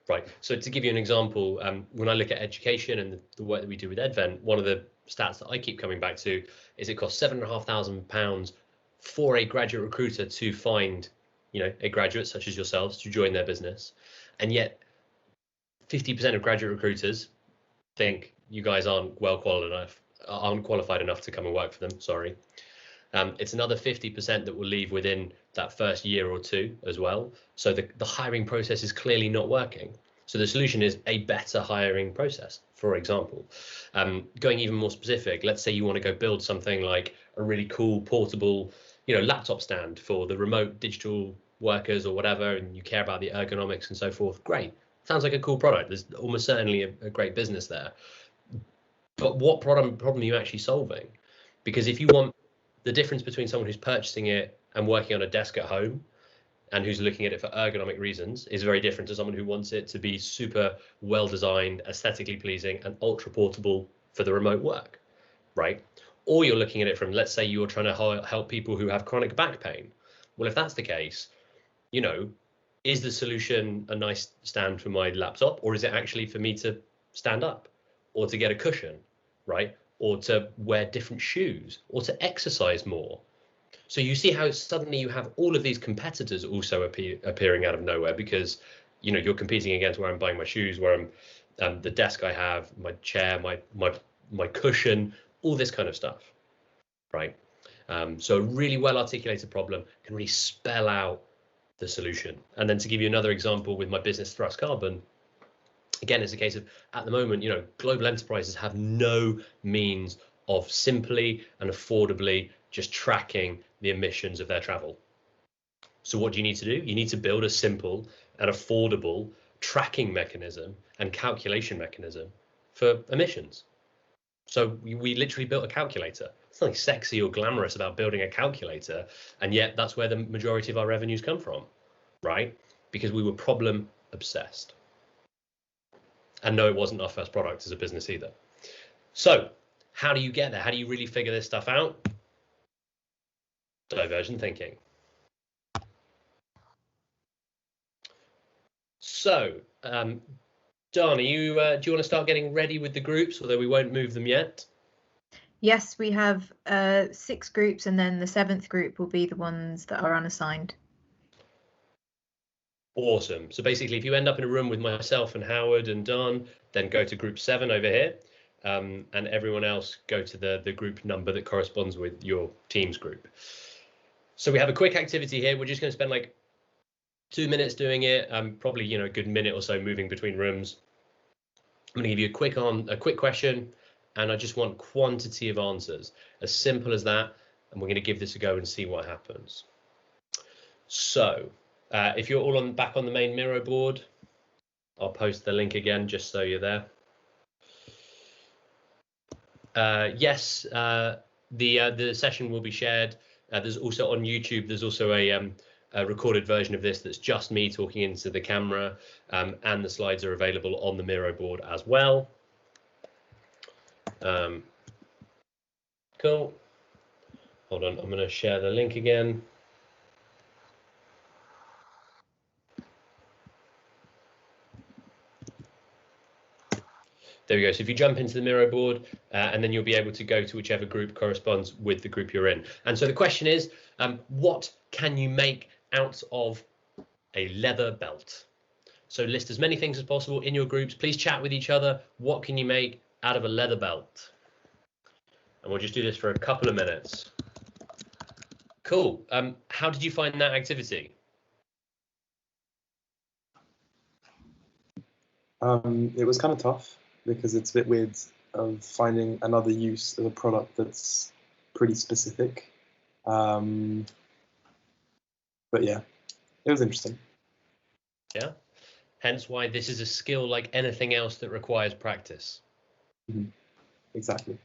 right? So to give you an example, when I look at education and the work that we do with Edvent, one of the stats that I keep coming back to is it costs £7,500 for a graduate recruiter to find, you know, a graduate such as yourselves to join their business. And yet 50% of graduate recruiters think you guys aren't qualified enough to come and work for them. Sorry. It's another 50% that will leave within that first year or two as well. So the hiring process is clearly not working. So the solution is a better hiring process, for example. Going even more specific, let's say you want to go build something like a really cool portable, you know, laptop stand for the remote digital workers or whatever, and you care about the ergonomics and so forth. Great. Sounds like a cool product. There's almost certainly a great business there. But what problem are you actually solving? Because if you want the difference between someone who's purchasing it and working on a desk at home and who's looking at it for ergonomic reasons is very different to someone who wants it to be super well designed, aesthetically pleasing, and ultra portable for the remote work, right? Or you're looking at it from, let's say you're trying to help people who have chronic back pain. Well, if that's the case, you know, is the solution a nice stand for my laptop, or is it actually for me to stand up or to get a cushion, right? Or to wear different shoes or to exercise more? So you see how suddenly you have all of these competitors also appearing out of nowhere, because, you know, you're competing against where I'm buying my shoes, where I'm the desk I have, my chair, my cushion, all this kind of stuff, right? So a really well articulated problem can really spell out the solution. And then to give you another example with my business Thrust Carbon, again, it's a case of, at the moment, you know, global enterprises have no means of simply and affordably just tracking the emissions of their travel. So what do you need to do? You need to build a simple and affordable tracking mechanism and calculation mechanism for emissions. So we literally built a calculator. There's nothing sexy or glamorous about building a calculator, and yet that's where the majority of our revenues come from, right? Because we were problem obsessed. And no, it wasn't our first product as a business either. So how do you get there? How do you really figure this stuff out? Divergent thinking. So, Dan, do you want to start getting ready with the groups, although we won't move them yet? Yes, we have 6 groups, and then the 7th group will be the ones that are unassigned. Awesome. So basically, if you end up in a room with myself and Howard and Dan, then go to group 7 over here, and everyone else go to the group number that corresponds with your team's group. So we have a quick activity here. We're just going to spend like 2 minutes doing it, probably, you know, a good minute or so moving between rooms. I'm going to give you a quick question, and I just want quantity of answers, as simple as that. And we're going to give this a go and see what happens. So if you're all back on the main Miro board, I'll post the link again just so you're there. Yes, the session will be shared. There's also on YouTube, there's also a recorded version of this that's just me talking into the camera, and the slides are available on the Miro board as well. Cool. Hold on, I'm going to share the link again. There we go. So if you jump into the Miro board, and then you'll be able to go to whichever group corresponds with the group you're in. And so the question is, what can you make out of a leather belt? So list as many things as possible in your groups. Please chat with each other. What can you make out of a leather belt? And we'll just do this for a couple of minutes. Cool. How did you find that activity? It was kind of tough because it's a bit weird of finding another use of a product that's pretty specific. But yeah, it was interesting. Yeah. Hence why this is a skill like anything else that requires practice. Mm-hmm. Exactly.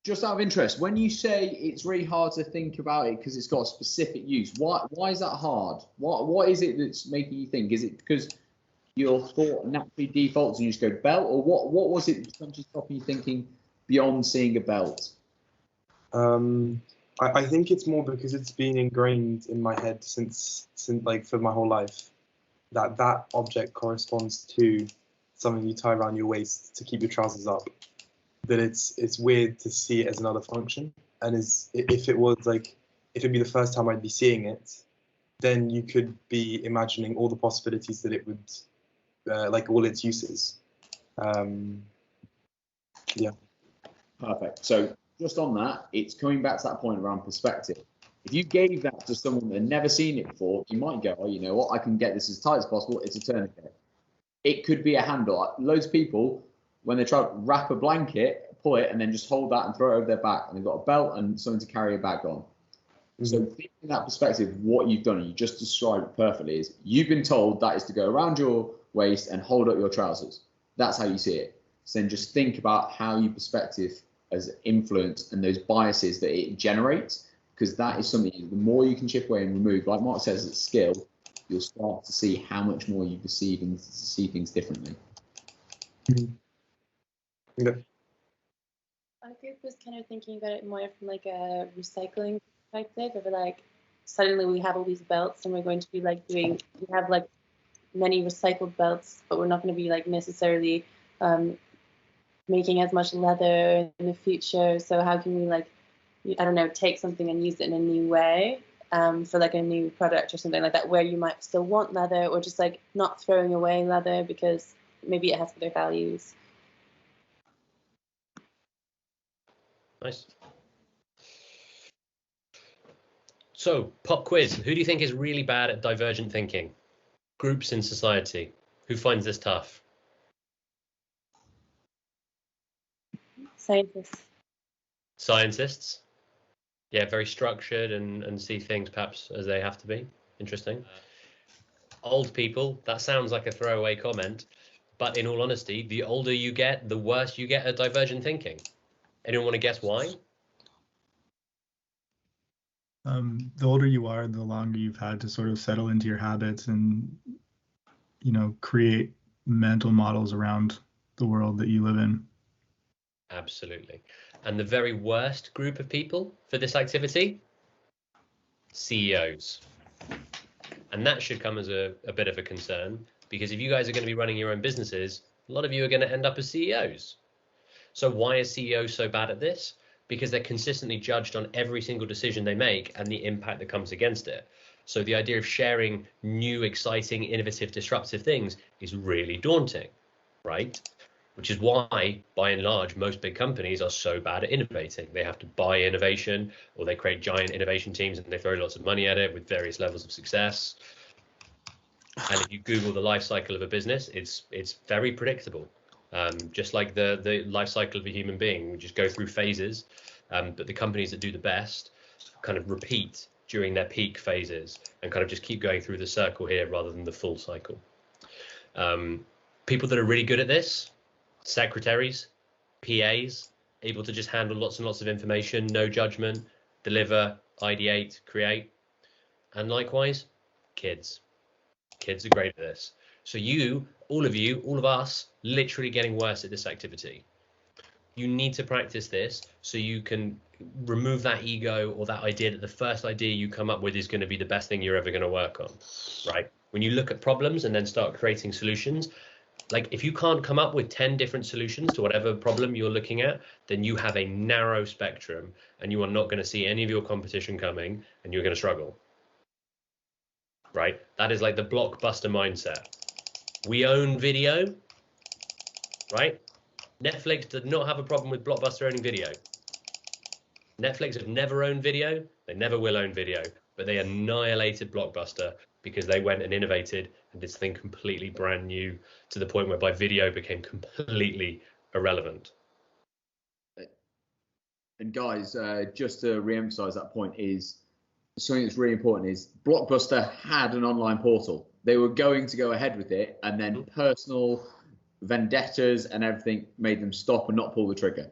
Just out of interest, when you say it's really hard to think about it because it's got a specific use, why is that hard? What is it that's making you think? Is it because your thought naturally defaults and you just go belt, or what was it potentially stopping you thinking beyond seeing a belt? I think it's more because it's been ingrained in my head since like for my whole life that object corresponds to something you tie around your waist to keep your trousers up. That it's weird to see it as another function, and if it'd be the first time I'd be seeing it, then you could be imagining all the possibilities that it would, like all its uses. Yeah. Perfect. So just on that, it's coming back to that point around perspective. If you gave that to someone that had never seen it before, you might go, oh, you know what, I can get this as tight as possible. It's a tourniquet. It could be a handle. Loads of people, when they try to wrap a blanket, pull it and then just hold that and throw it over their back, and they've got a belt and something to carry a bag on. Mm-hmm. So thinking that perspective, what you've done, and you just described it perfectly, is you've been told that is to go around your waist and hold up your trousers. That's how you see it. So then just think about how your perspective has influenced and those biases that it generates, because that is something, the more you can chip away and remove, like Mark says, it's skill, you'll start to see how much more you perceive and see things differently. Mm-hmm. Yeah. I was kind of thinking about it more from like a recycling perspective of like, suddenly we have all these belts and we're going to be like we have like many recycled belts, but we're not going to be like necessarily making as much leather in the future. So how can we like, I don't know, take something and use it in a new way for like a new product or something like that, where you might still want leather, or just like not throwing away leather because maybe it has other values. Nice. So, pop quiz. Who do you think is really bad at divergent thinking? Groups in society. Who finds this tough? Scientists. Scientists? Yeah, very structured and see things perhaps as they have to be. Interesting. Old people, that sounds like a throwaway comment, but in all honesty, the older you get, the worse you get at divergent thinking. Anyone want to guess why? The older you are, the longer you've had to sort of settle into your habits and, you know, create mental models around the world that you live in. Absolutely. And the very worst group of people for this activity? CEOs. And that should come as a bit of a concern, because if you guys are going to be running your own businesses, a lot of you are going to end up as CEOs. So why are CEOs so bad at this? Because they're consistently judged on every single decision they make and the impact that comes against it. So the idea of sharing new, exciting, innovative, disruptive things is really daunting, right? Which is why, by and large, most big companies are so bad at innovating. They have to buy innovation, or they create giant innovation teams and they throw lots of money at it with various levels of success. And if you Google the life cycle of a business, it's very predictable. Just like the life cycle of a human being, we just go through phases, but the companies that do the best kind of repeat during their peak phases and kind of just keep going through the circle here rather than the full cycle. People that are really good at this, secretaries, PAs, able to just handle lots and lots of information, no judgment, deliver, ideate, create. And likewise, kids. Kids are great at this. So all of us, literally getting worse at this activity. You need to practice this so you can remove that ego or that idea that the first idea you come up with is going to be the best thing you're ever going to work on, right? When you look at problems and then start creating solutions, Like, if you can't come up with 10 different solutions to whatever problem you're looking at, then you have a narrow spectrum and you are not going to see any of your competition coming, and you're going to struggle. Right? That is like the blockbuster mindset. We own video, right? Netflix did not have a problem with Blockbuster owning video. Netflix have never owned video. They never will own video, but they annihilated Blockbuster because they went and innovated and did something completely brand new, to the point whereby video became completely irrelevant. And guys, just to re-emphasize that point, is something that's really important is Blockbuster had an online portal. They were going to go ahead with it, and then personal vendettas and everything made them stop and not pull the trigger.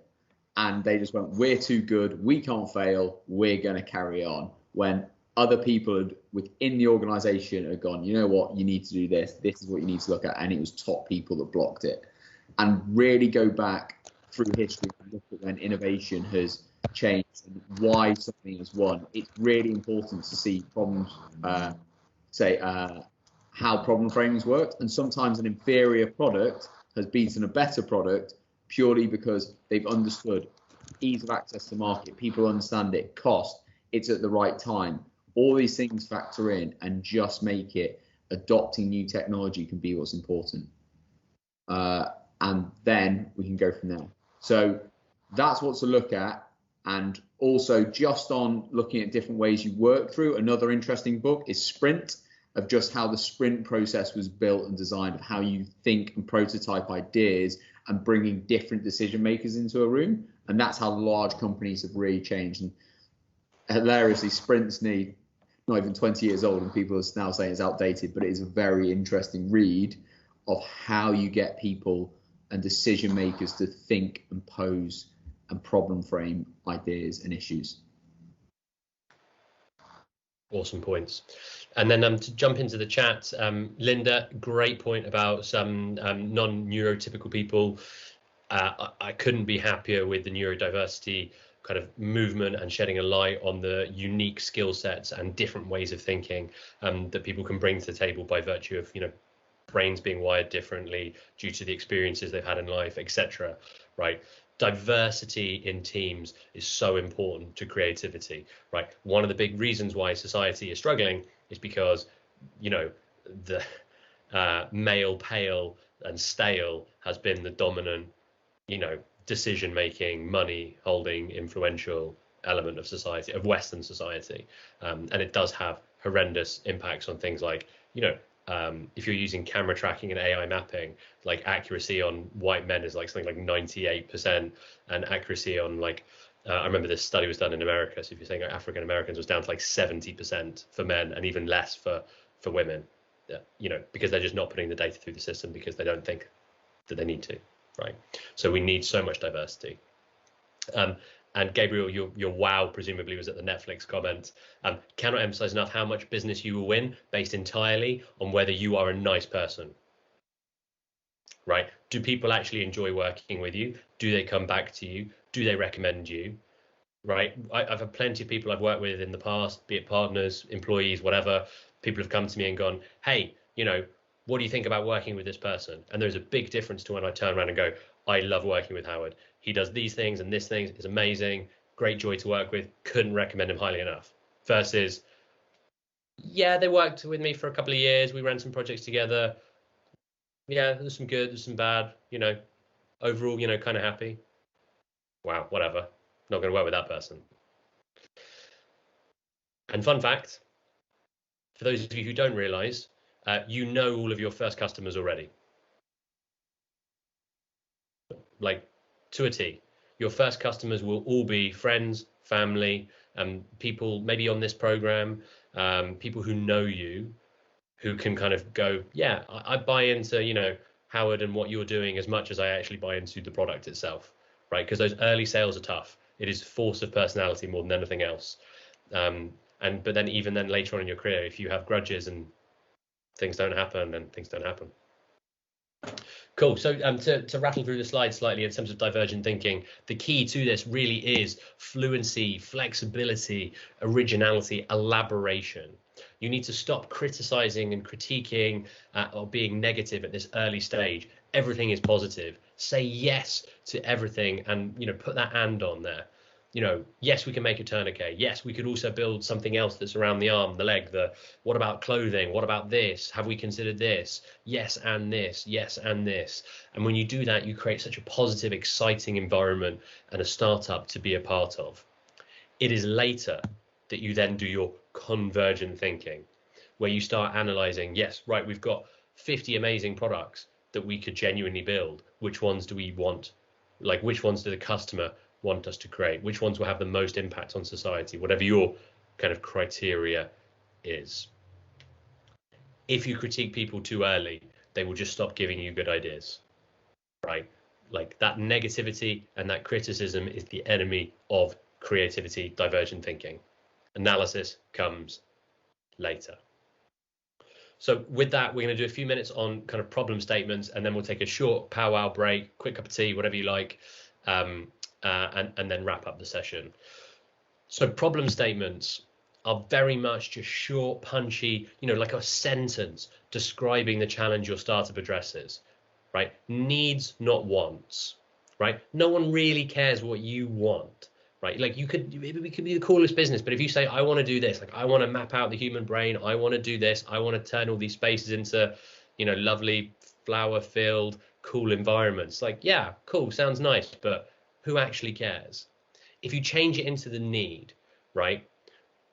And they just went, we're too good, we can't fail, we're going to carry on. When other people within the organization had gone, you know what, you need to do this, this is what you need to look at, and it was top people that blocked it. And really go back through history and look at when innovation has changed and why something has won. It's really important to see problems, how problem framings work, and sometimes an inferior product has beaten a better product purely because they've understood ease of access to market, people understand it, cost, it's at the right time. All these things factor in and just make it adopting new technology can be what's important. And then we can go from there. So that's what to look at. And also, just on looking at different ways you work through, another interesting book is Sprint, of just how the sprint process was built and designed, of how you think and prototype ideas and bringing different decision makers into a room. And that's how large companies have really changed. And hilariously, Sprint's not even 20 years old, and people are now saying it's outdated, but it is a very interesting read of how you get people and decision makers to think and pose and problem frame ideas and issues. Awesome points. And then to jump into the chat, Linda, great point about some non-neurotypical people. I couldn't be happier with the neurodiversity kind of movement and shedding a light on the unique skill sets and different ways of thinking that people can bring to the table by virtue of, brains being wired differently due to the experiences they've had in life, etc. Right? Diversity in teams is so important to creativity, right? One of the big reasons why society is struggling is because, the male, pale and stale has been the dominant, decision-making, money-holding, influential element of society, of Western society. And it does have horrendous impacts on things like, if you're using camera tracking and AI mapping, like accuracy on white men is like something like 98%, and accuracy on I remember this study was done in America. So if you're saying African Americans, was down to like 70% for men and even less for women, because they're just not putting the data through the system because they don't think that they need to, right? So we need so much diversity. And Gabriel, your wow presumably was at the Netflix comment. Cannot emphasize enough how much business you will win based entirely on whether you are a nice person, right? Do people actually enjoy working with you? Do they come back to you? Do they recommend you, right? I've had plenty of people I've worked with in the past, be it partners, employees, whatever. People have come to me and gone, hey, what do you think about working with this person? And there's a big difference to when I turn around and go, I love working with Howard. He does these things and this thing is amazing. Great joy to work with. Couldn't recommend him highly enough. Versus, yeah, they worked with me for a couple of years. We ran some projects together. Yeah, there's some good, there's some bad, overall, kind of happy. Wow, whatever. Not going to work with that person. And fun fact, for those of you who don't realize, all of your first customers already. Like, to a T. Your first customers will all be friends, family, people maybe on this program, people who know you, who can kind of go, yeah, I buy into, Howard and what you're doing as much as I actually buy into the product itself, right? Because those early sales are tough. It is force of personality more than anything else. But then even then later on in your career, if you have grudges and things don't happen, then things don't happen. Cool. So to rattle through the slides slightly in terms of divergent thinking, the key to this really is fluency, flexibility, originality, elaboration. You need to stop criticizing and critiquing or being negative at this early stage. everything is positive. Say yes to everything, and put that "and" on there. Yes, we can make a tourniquet. Yes, we could also build something else that's around the arm, the leg. What about clothing? What about this? Have we considered this? Yes, and this. Yes, and this. And when you do that, you create such a positive, exciting environment and a startup to be a part of. It is later that you then do your convergent thinking, where you start analyzing, yes, right, we've got 50 amazing products that we could genuinely build. Which ones do we want? Like, which ones do the customer want us to create? Which ones will have the most impact on society? Whatever your kind of criteria is. If you critique people too early, they will just stop giving you good ideas, right? Like, that negativity and that criticism is the enemy of creativity, divergent thinking. Analysis comes later. So with that, we're going to do a few minutes on kind of problem statements, and then we'll take a short powwow break, quick cup of tea, whatever you like, and then wrap up the session. So problem statements are very much just short, punchy, like a sentence describing the challenge your startup addresses, right? Needs, not wants, right? No one really cares what you want. Right, like we could be the coolest business, but if you say, I want to do this, like I want to map out the human brain, I want to do this, I want to turn all these spaces into, lovely flower-filled, cool environments. Like, yeah, cool, sounds nice, but who actually cares? If you change it into the need, right,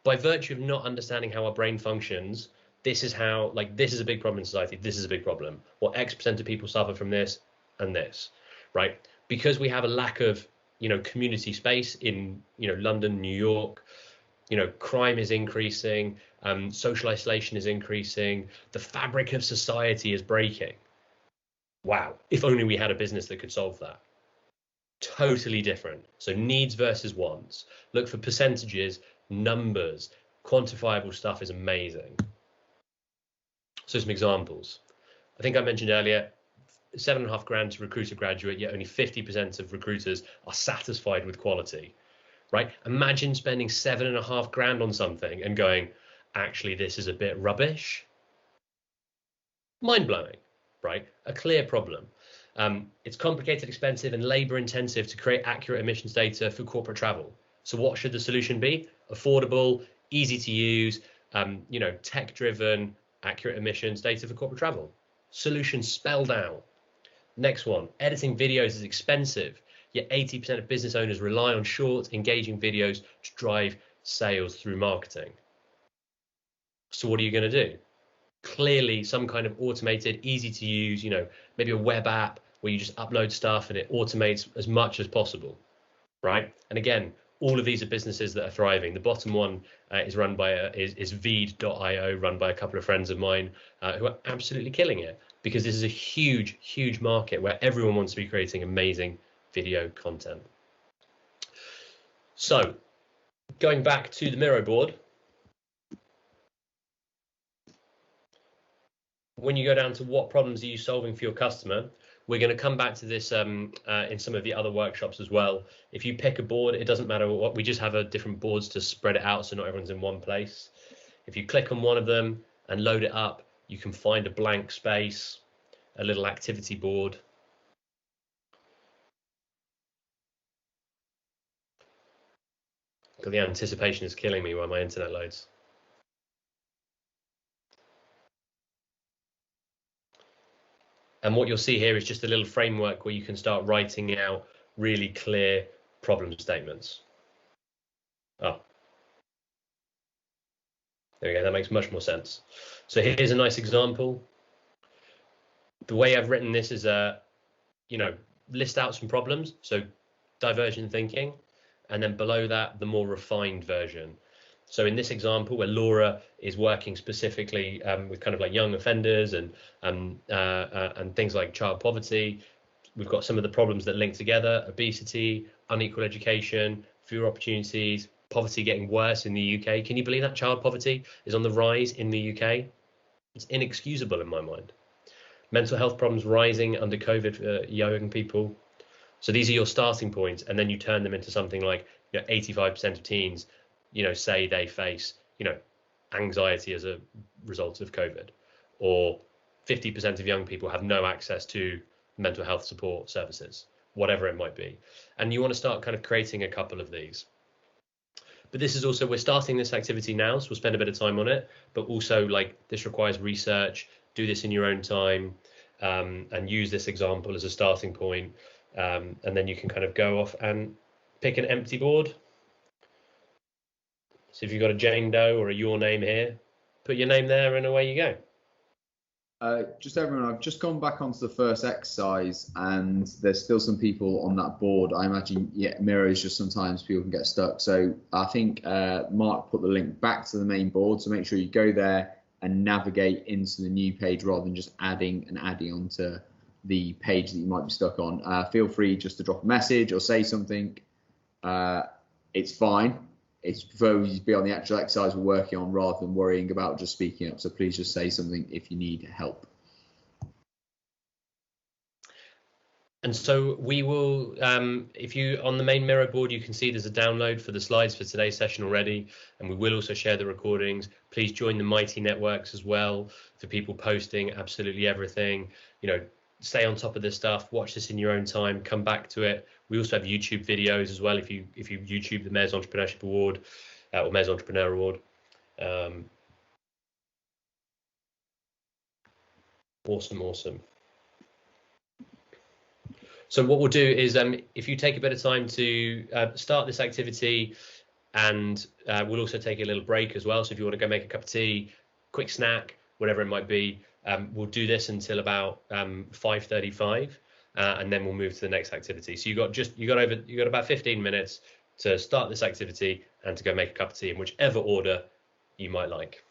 by virtue of not understanding how our brain functions, this is how, this is a big problem in society, this is a big problem, or X% of people suffer from this and this, right? Because we have a lack of community space in, London, New York, crime is increasing, social isolation is increasing, the fabric of society is breaking. Wow, if only we had a business that could solve that. Totally different. So needs versus wants. Look for percentages, numbers, quantifiable stuff is amazing. So some examples. I think I mentioned earlier, 7.5 grand to recruit a graduate, yet only 50% of recruiters are satisfied with quality, right? Imagine spending 7.5 grand on something and going, actually, this is a bit rubbish. Mind blowing, right? A clear problem. It's complicated, expensive, and labor intensive to create accurate emissions data for corporate travel. So what should the solution be? Affordable, easy to use, tech driven, accurate emissions data for corporate travel. Solution spelled out. Next one, editing videos is expensive, yet 80% of business owners rely on short, engaging videos to drive sales through marketing. So what are you going to do? Clearly some kind of automated, easy to use, maybe a web app where you just upload stuff and it automates as much as possible, right? And again, all of these are businesses that are thriving. The bottom one is run by is Veed.io, run by a couple of friends of mine who are absolutely killing it, because this is a huge, huge market where everyone wants to be creating amazing video content. So going back to the Miro board, when you go down to what problems are you solving for your customer, we're going to come back to this in some of the other workshops as well. If you pick a board, it doesn't matter what, we just have different boards to spread it out so not everyone's in one place. If you click on one of them and load it up, you can find a blank space, a little activity board. God, the anticipation is killing me while my internet loads. And what you'll see here is just a little framework where you can start writing out really clear problem statements. Oh, there we go. That makes much more sense. So here's a nice example. The way I've written this is list out some problems. So divergent thinking, and then below that, the more refined version. So in this example, where Laura is working specifically with kind of like young offenders and things like child poverty, we've got some of the problems that link together: obesity, unequal education, fewer opportunities, poverty getting worse in the UK. Can you believe that child poverty is on the rise in the UK? It's inexcusable in my mind. Mental health problems rising under COVID for young people. So these are your starting points, and then you turn them into something like 85% of teens say they face, anxiety as a result of COVID, or 50% of young people have no access to mental health support services, whatever it might be. And you want to start kind of creating a couple of these. But this is also, we're starting this activity now, so we'll spend a bit of time on it, but also like this requires research, do this in your own time, and use this example as a starting point. And then you can kind of go off and pick an empty board. So if you've got a Jane Doe or a your name here, put your name there and away you go. Just everyone, I've just gone back onto the first exercise and there's still some people on that board. I imagine, yeah, mirrors, just sometimes people can get stuck. So I think Mark put the link back to the main board. So make sure you go there and navigate into the new page rather than just adding onto the page that you might be stuck on. Feel free just to drop a message or say something. It's fine. It's preferable you be on the actual exercise we're working on rather than worrying about just speaking up. So please just say something if you need help. And so we will, if you on the main Miro board, you can see there's a download for the slides for today's session already, and we will also share the recordings. Please join the Mighty networks as well for people posting absolutely everything. You know, stay on top of this stuff, watch this in your own time, come back to it. We also have YouTube videos as well if you YouTube the Mayor's Entrepreneurship Award or Mayor's Entrepreneur Award. Awesome. So what we'll do is if you take a bit of time to start this activity, and we'll also take a little break as well. So if you want to go make a cup of tea, quick snack, whatever it might be, we'll do this until about 5:35, and then we'll move to the next activity. So you got about 15 minutes to start this activity and to go make a cup of tea in whichever order you might like.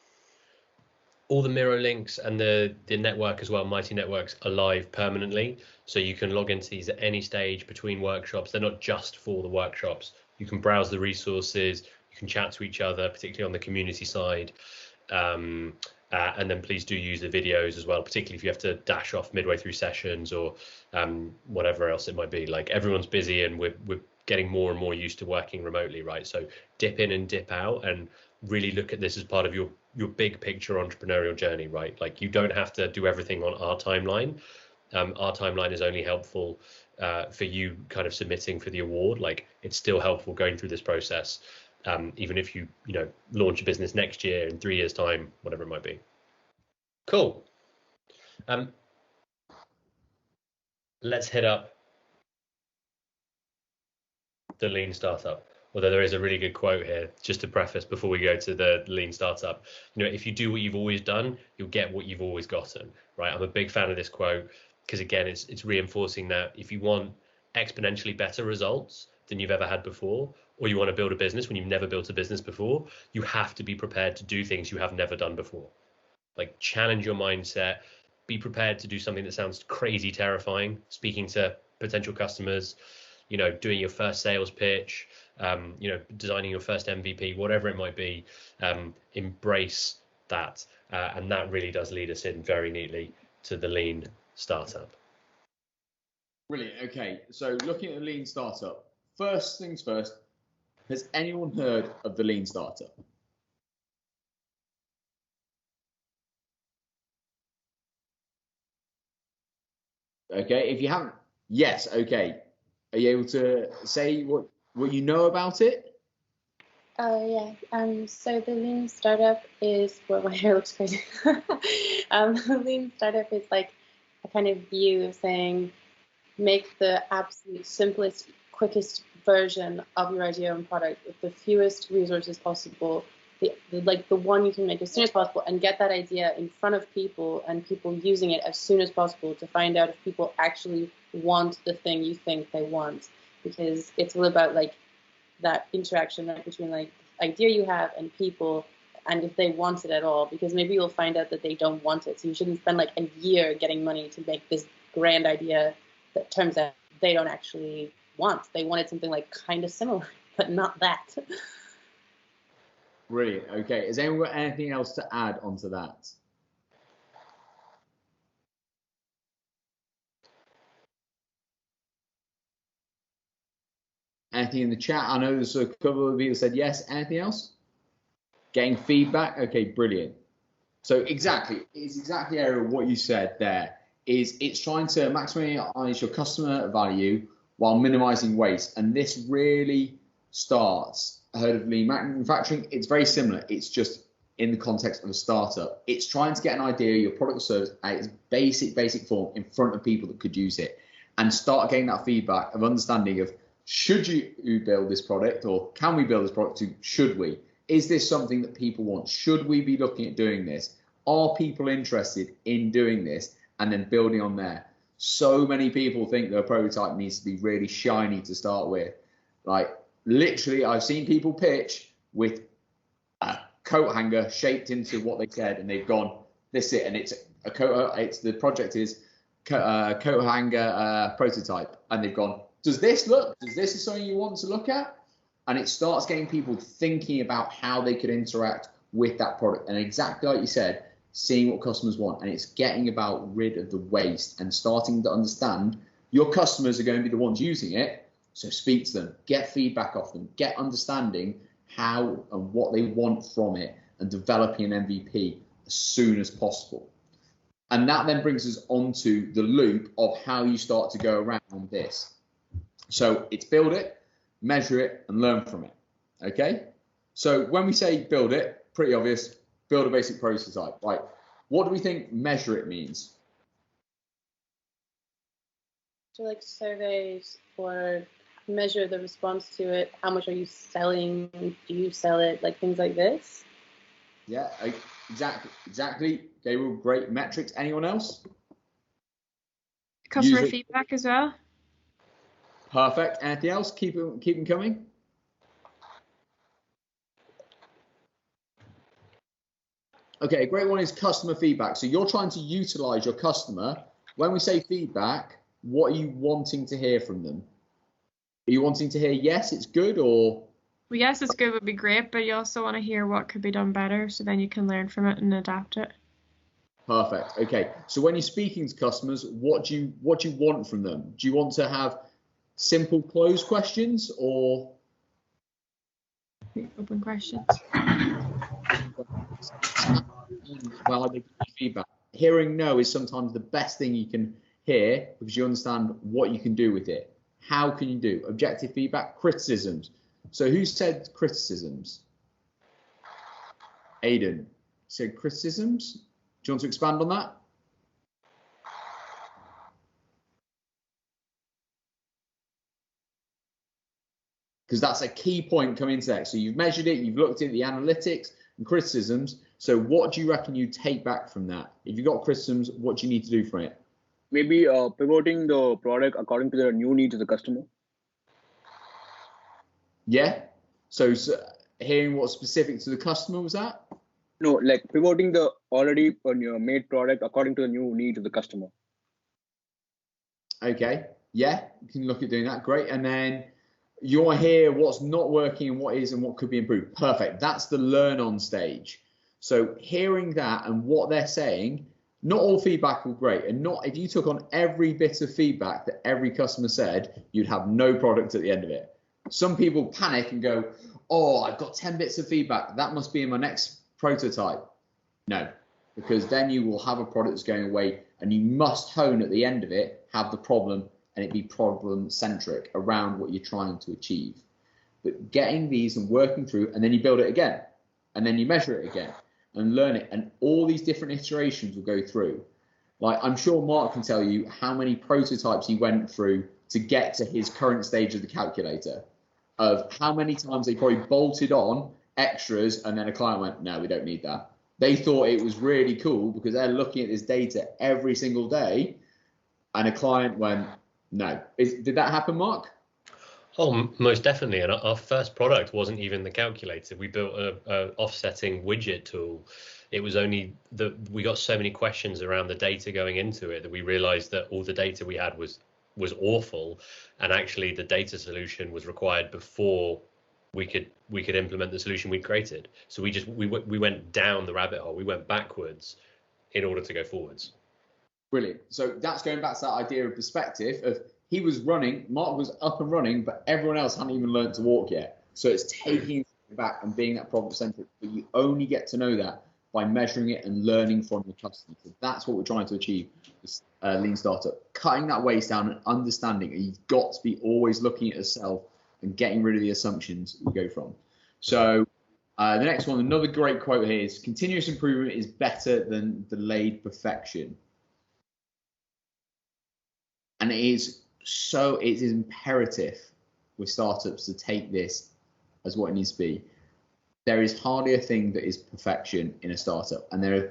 All the Miro links and the network as well, Mighty Networks, are live permanently. So you can log into these at any stage between workshops. They're not just for the workshops. You can browse the resources, you can chat to each other, particularly on the community side. And then please do use the videos as well, particularly if you have to dash off midway through sessions or whatever else it might be. Like, everyone's busy and we're getting more and more used to working remotely, right? So dip in and dip out and really look at this as part of your big picture entrepreneurial journey, right? Like, you don't have to do everything on our timeline. Our timeline is only helpful for you kind of submitting for the award. Like, it's still helpful going through this process, even if you launch a business next year, in 3 years time, whatever it might be. Cool. Let's hit up the lean startup. Although there is a really good quote here, just to preface before we go to the lean startup. If you do what you've always done, you'll get what you've always gotten, right? I'm a big fan of this quote because, again, it's reinforcing that if you want exponentially better results than you've ever had before, or you want to build a business when you've never built a business before, you have to be prepared to do things you have never done before. Like, challenge your mindset, be prepared to do something that sounds crazy terrifying, speaking to potential customers, doing your first sales pitch, designing your first MVP, whatever it might be. Embrace that. And that really does lead us in very neatly to the lean startup. Brilliant. Okay, so looking at the lean startup, first things first, has anyone heard of the lean startup? Okay, if you haven't, yes, okay. Are you able to say what you know about it? Yeah. So the lean startup is, well, my hair looks crazy. The lean startup is like a kind of view of saying, make the absolute simplest, quickest version of your idea and product with the fewest resources possible. The one you can make as soon as possible, and get that idea in front of people and people using it as soon as possible to find out if people actually want the thing you think they want, because it's all about like that interaction between like the idea you have and people, and if they want it at all, because maybe you'll find out that they don't want it. So you shouldn't spend like a year getting money to make this grand idea that turns out they don't actually want. They wanted something like kind of similar, but not that. Brilliant. Okay, has anyone got anything else to add onto that? Anything in the chat? I know there's a couple of people said yes. Anything else? Getting feedback? Okay, brilliant. So exactly, it's exactly Aaron, what you said there. is it's trying to maximize your customer value while minimizing waste. And this really starts, heard of lean manufacturing? It's very similar. It's just in the context of a startup. It's trying to get an idea of your product or service at its basic form in front of people that could use it, and start getting that feedback of understanding of, should you build this product, or can we build this product, to should we? Is this something that people want? Should we be looking at doing this? Are people interested in doing this? And then building on there. So many people think their prototype needs to be really shiny to start with. Like, literally, I've seen people pitch with a coat hanger shaped into what they said, and they've gone, this is it, and it's a coat. It's the project is coat hanger prototype, and they've gone, does this is something you want to look at? And it starts getting people thinking about how they could interact with that product, and exactly like you said, seeing what customers want. And it's getting about rid of the waste and starting to understand your customers are going to be the ones using it. So speak to them, get feedback off them, get understanding how and what they want from it, and developing an MVP as soon as possible. And that then brings us onto the loop of how you start to go around this. So it's build it, measure it, and learn from it. Okay? So when we say build it, pretty obvious, build a basic prototype. Right? What do we think measure it means? So like surveys, or measure the response to it. How much are you selling? Do you sell it? Like things like this. Yeah, exactly. Gabriel, great. Metrics. Anyone else? Customer feedback as well. Perfect. Anything else? Keep them coming. Okay, a great one is customer feedback. So you're trying to utilize your customer. When we say feedback, what are you wanting to hear from them? Are you wanting to hear yes, it's good, or? Well, yes, it's good would be great, but you also want to hear what could be done better, so then you can learn from it and adapt it. Perfect. Okay. So when you're speaking to customers, what do you want from them? Do you want to have simple closed questions, or open questions? Well, they give you feedback. Hearing no is sometimes the best thing you can hear, because you understand what you can do with it. How can you do objective feedback? Criticisms. So who said criticisms? Aidan said criticisms. Do you want to expand on that? Because that's a key point coming into that. So you've measured it, you've looked at the analytics and criticisms. So what do you reckon you take back from that? If you've got criticisms, what do you need to do from it? Maybe pivoting the product according to the new needs of the customer. Yeah. So hearing what's specific to the customer, was that? No, like pivoting the already made product according to the new needs of the customer. Okay. Yeah, you can look at doing that. Great. And then you want to hear what's not working and what is and what could be improved. Perfect. That's the learn on stage. So hearing that and what they're saying, not all feedback will be great. And not if you took on every bit of feedback that every customer said, you'd have no product at the end of it. Some people panic and go, oh, I've got 10 bits of feedback. That must be in my next prototype. No, because then you will have a product that's going away, and you must hone at the end of it, have the problem, and it be problem centric around what you're trying to achieve. But getting these and working through, and then you build it again, and then you measure it again and learn it, and all these different iterations will go through. Like, I'm sure Mark can tell you how many prototypes he went through to get to his current stage of the calculator, of how many times they probably bolted on extras, and then a client went, no, we don't need that. They thought it was really cool because they're looking at this data every single day, and a client went, no. Did that happen, Mark? Oh, most definitely. And our first product wasn't even the calculator. We built a offsetting widget tool. It was only that we got so many questions around the data going into it that we realized that all the data we had was awful, and actually the data solution was required before we could implement the solution we'd created. So we went down the rabbit hole. We went backwards in order to go forwards. Brilliant. So that's going back to that idea of perspective of he was running, Mark was up and running, but everyone else hadn't even learned to walk yet. So it's taking it back and being that problem centric, but you only get to know that by measuring it and learning from your customers. So that's what we're trying to achieve with Lean Startup. Cutting that waste down and understanding, and you've got to be always looking at yourself and getting rid of the assumptions you go from. So the next one, another great quote here is, continuous improvement is better than delayed perfection. And it is imperative with startups to take this as what it needs to be. There is hardly a thing that is perfection in a startup, and there are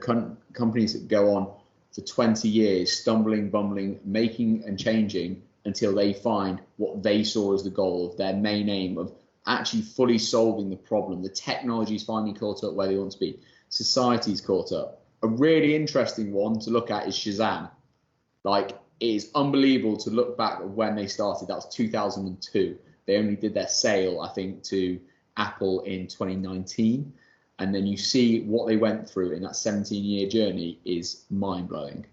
companies that go on for 20 years stumbling, bumbling, making and changing until they find what they saw as the goal of their main aim of actually fully solving the problem. The technology is finally caught up where they want to be. Society's caught up. A really interesting one to look at is Shazam. Like, it is unbelievable to look back at when they started. That was 2002. They only did their sale, I think, to Apple in 2019. And then you see what they went through in that 17-year journey is mind-blowing.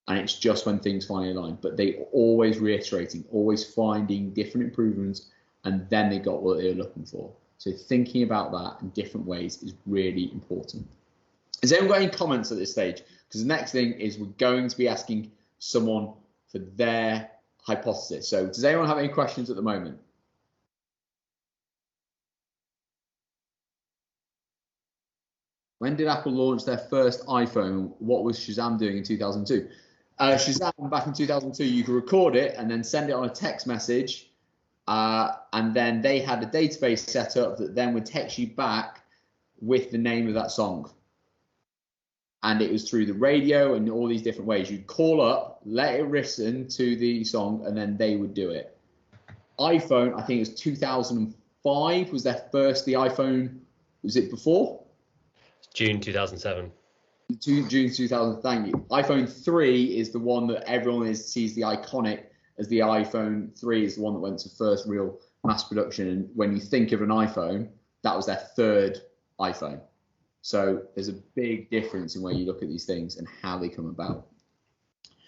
And it's just when things finally aligned. But they always reiterating, always finding different improvements, and then they got what they were looking for. So thinking about that in different ways is really important. Has anyone got any comments at this stage? Because the next thing is we're going to be asking someone for their hypothesis. So does anyone have any questions at the moment? When did Apple launch their first iPhone? What was Shazam doing in 2002? Shazam, back in 2002, you could record it and then send it on a text message. And then they had a database set up that then would text you back with the name of that song. And it was through the radio and all these different ways. You'd call up, let it listen to the song, and then they would do it. iPhone, I think it was 2005, was their first, the iPhone, was it before? June 2007. June 2000, thank you. iPhone 3 is the one that everyone sees the iconic as the iPhone 3 is the one that went to first real mass production. And when you think of an iPhone, that was their third iPhone. So there's a big difference in where you look at these things and how they come about.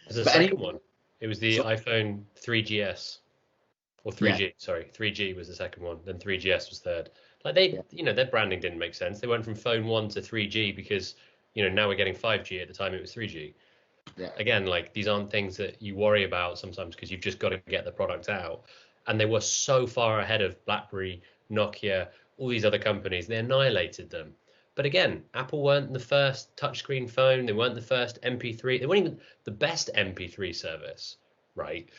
There's a second one. It was the iPhone 3GS. Or 3G, yeah. Sorry, 3G was the second one. Then 3GS was third. Like their branding didn't make sense. They went from phone 1 to 3G because, now we're getting 5G. At the time, it was 3G. Yeah. Again, like these aren't things that you worry about sometimes because you've just got to get the product out. And they were so far ahead of BlackBerry, Nokia, all these other companies. They annihilated them. But again, Apple weren't the first touchscreen phone. They weren't the first MP3. They weren't even the best MP3 service, right?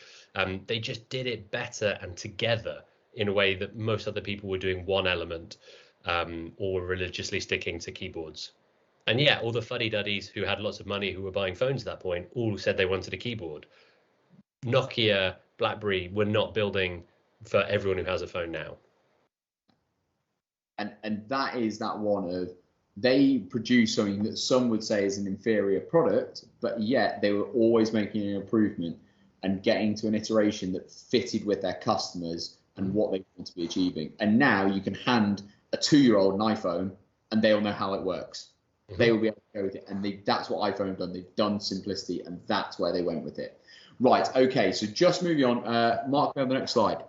They just did it better and together in a way that most other people were doing one element or were religiously sticking to keyboards. And yeah, all the fuddy-duddies who had lots of money who were buying phones at that point all said they wanted a keyboard. Nokia, BlackBerry were not building for everyone who has a phone now. And that is that one of, they produce something that some would say is an inferior product, but yet they were always making an improvement and getting to an iteration that fitted with their customers and what they want to be achieving. And now you can hand a 2-year-old an iPhone and they'll know how it works. Mm-hmm. They will be able to go with it. And that's what iPhone have done. They've done simplicity, and that's where they went with it. Right, okay, so just moving on. Mark, on the next slide.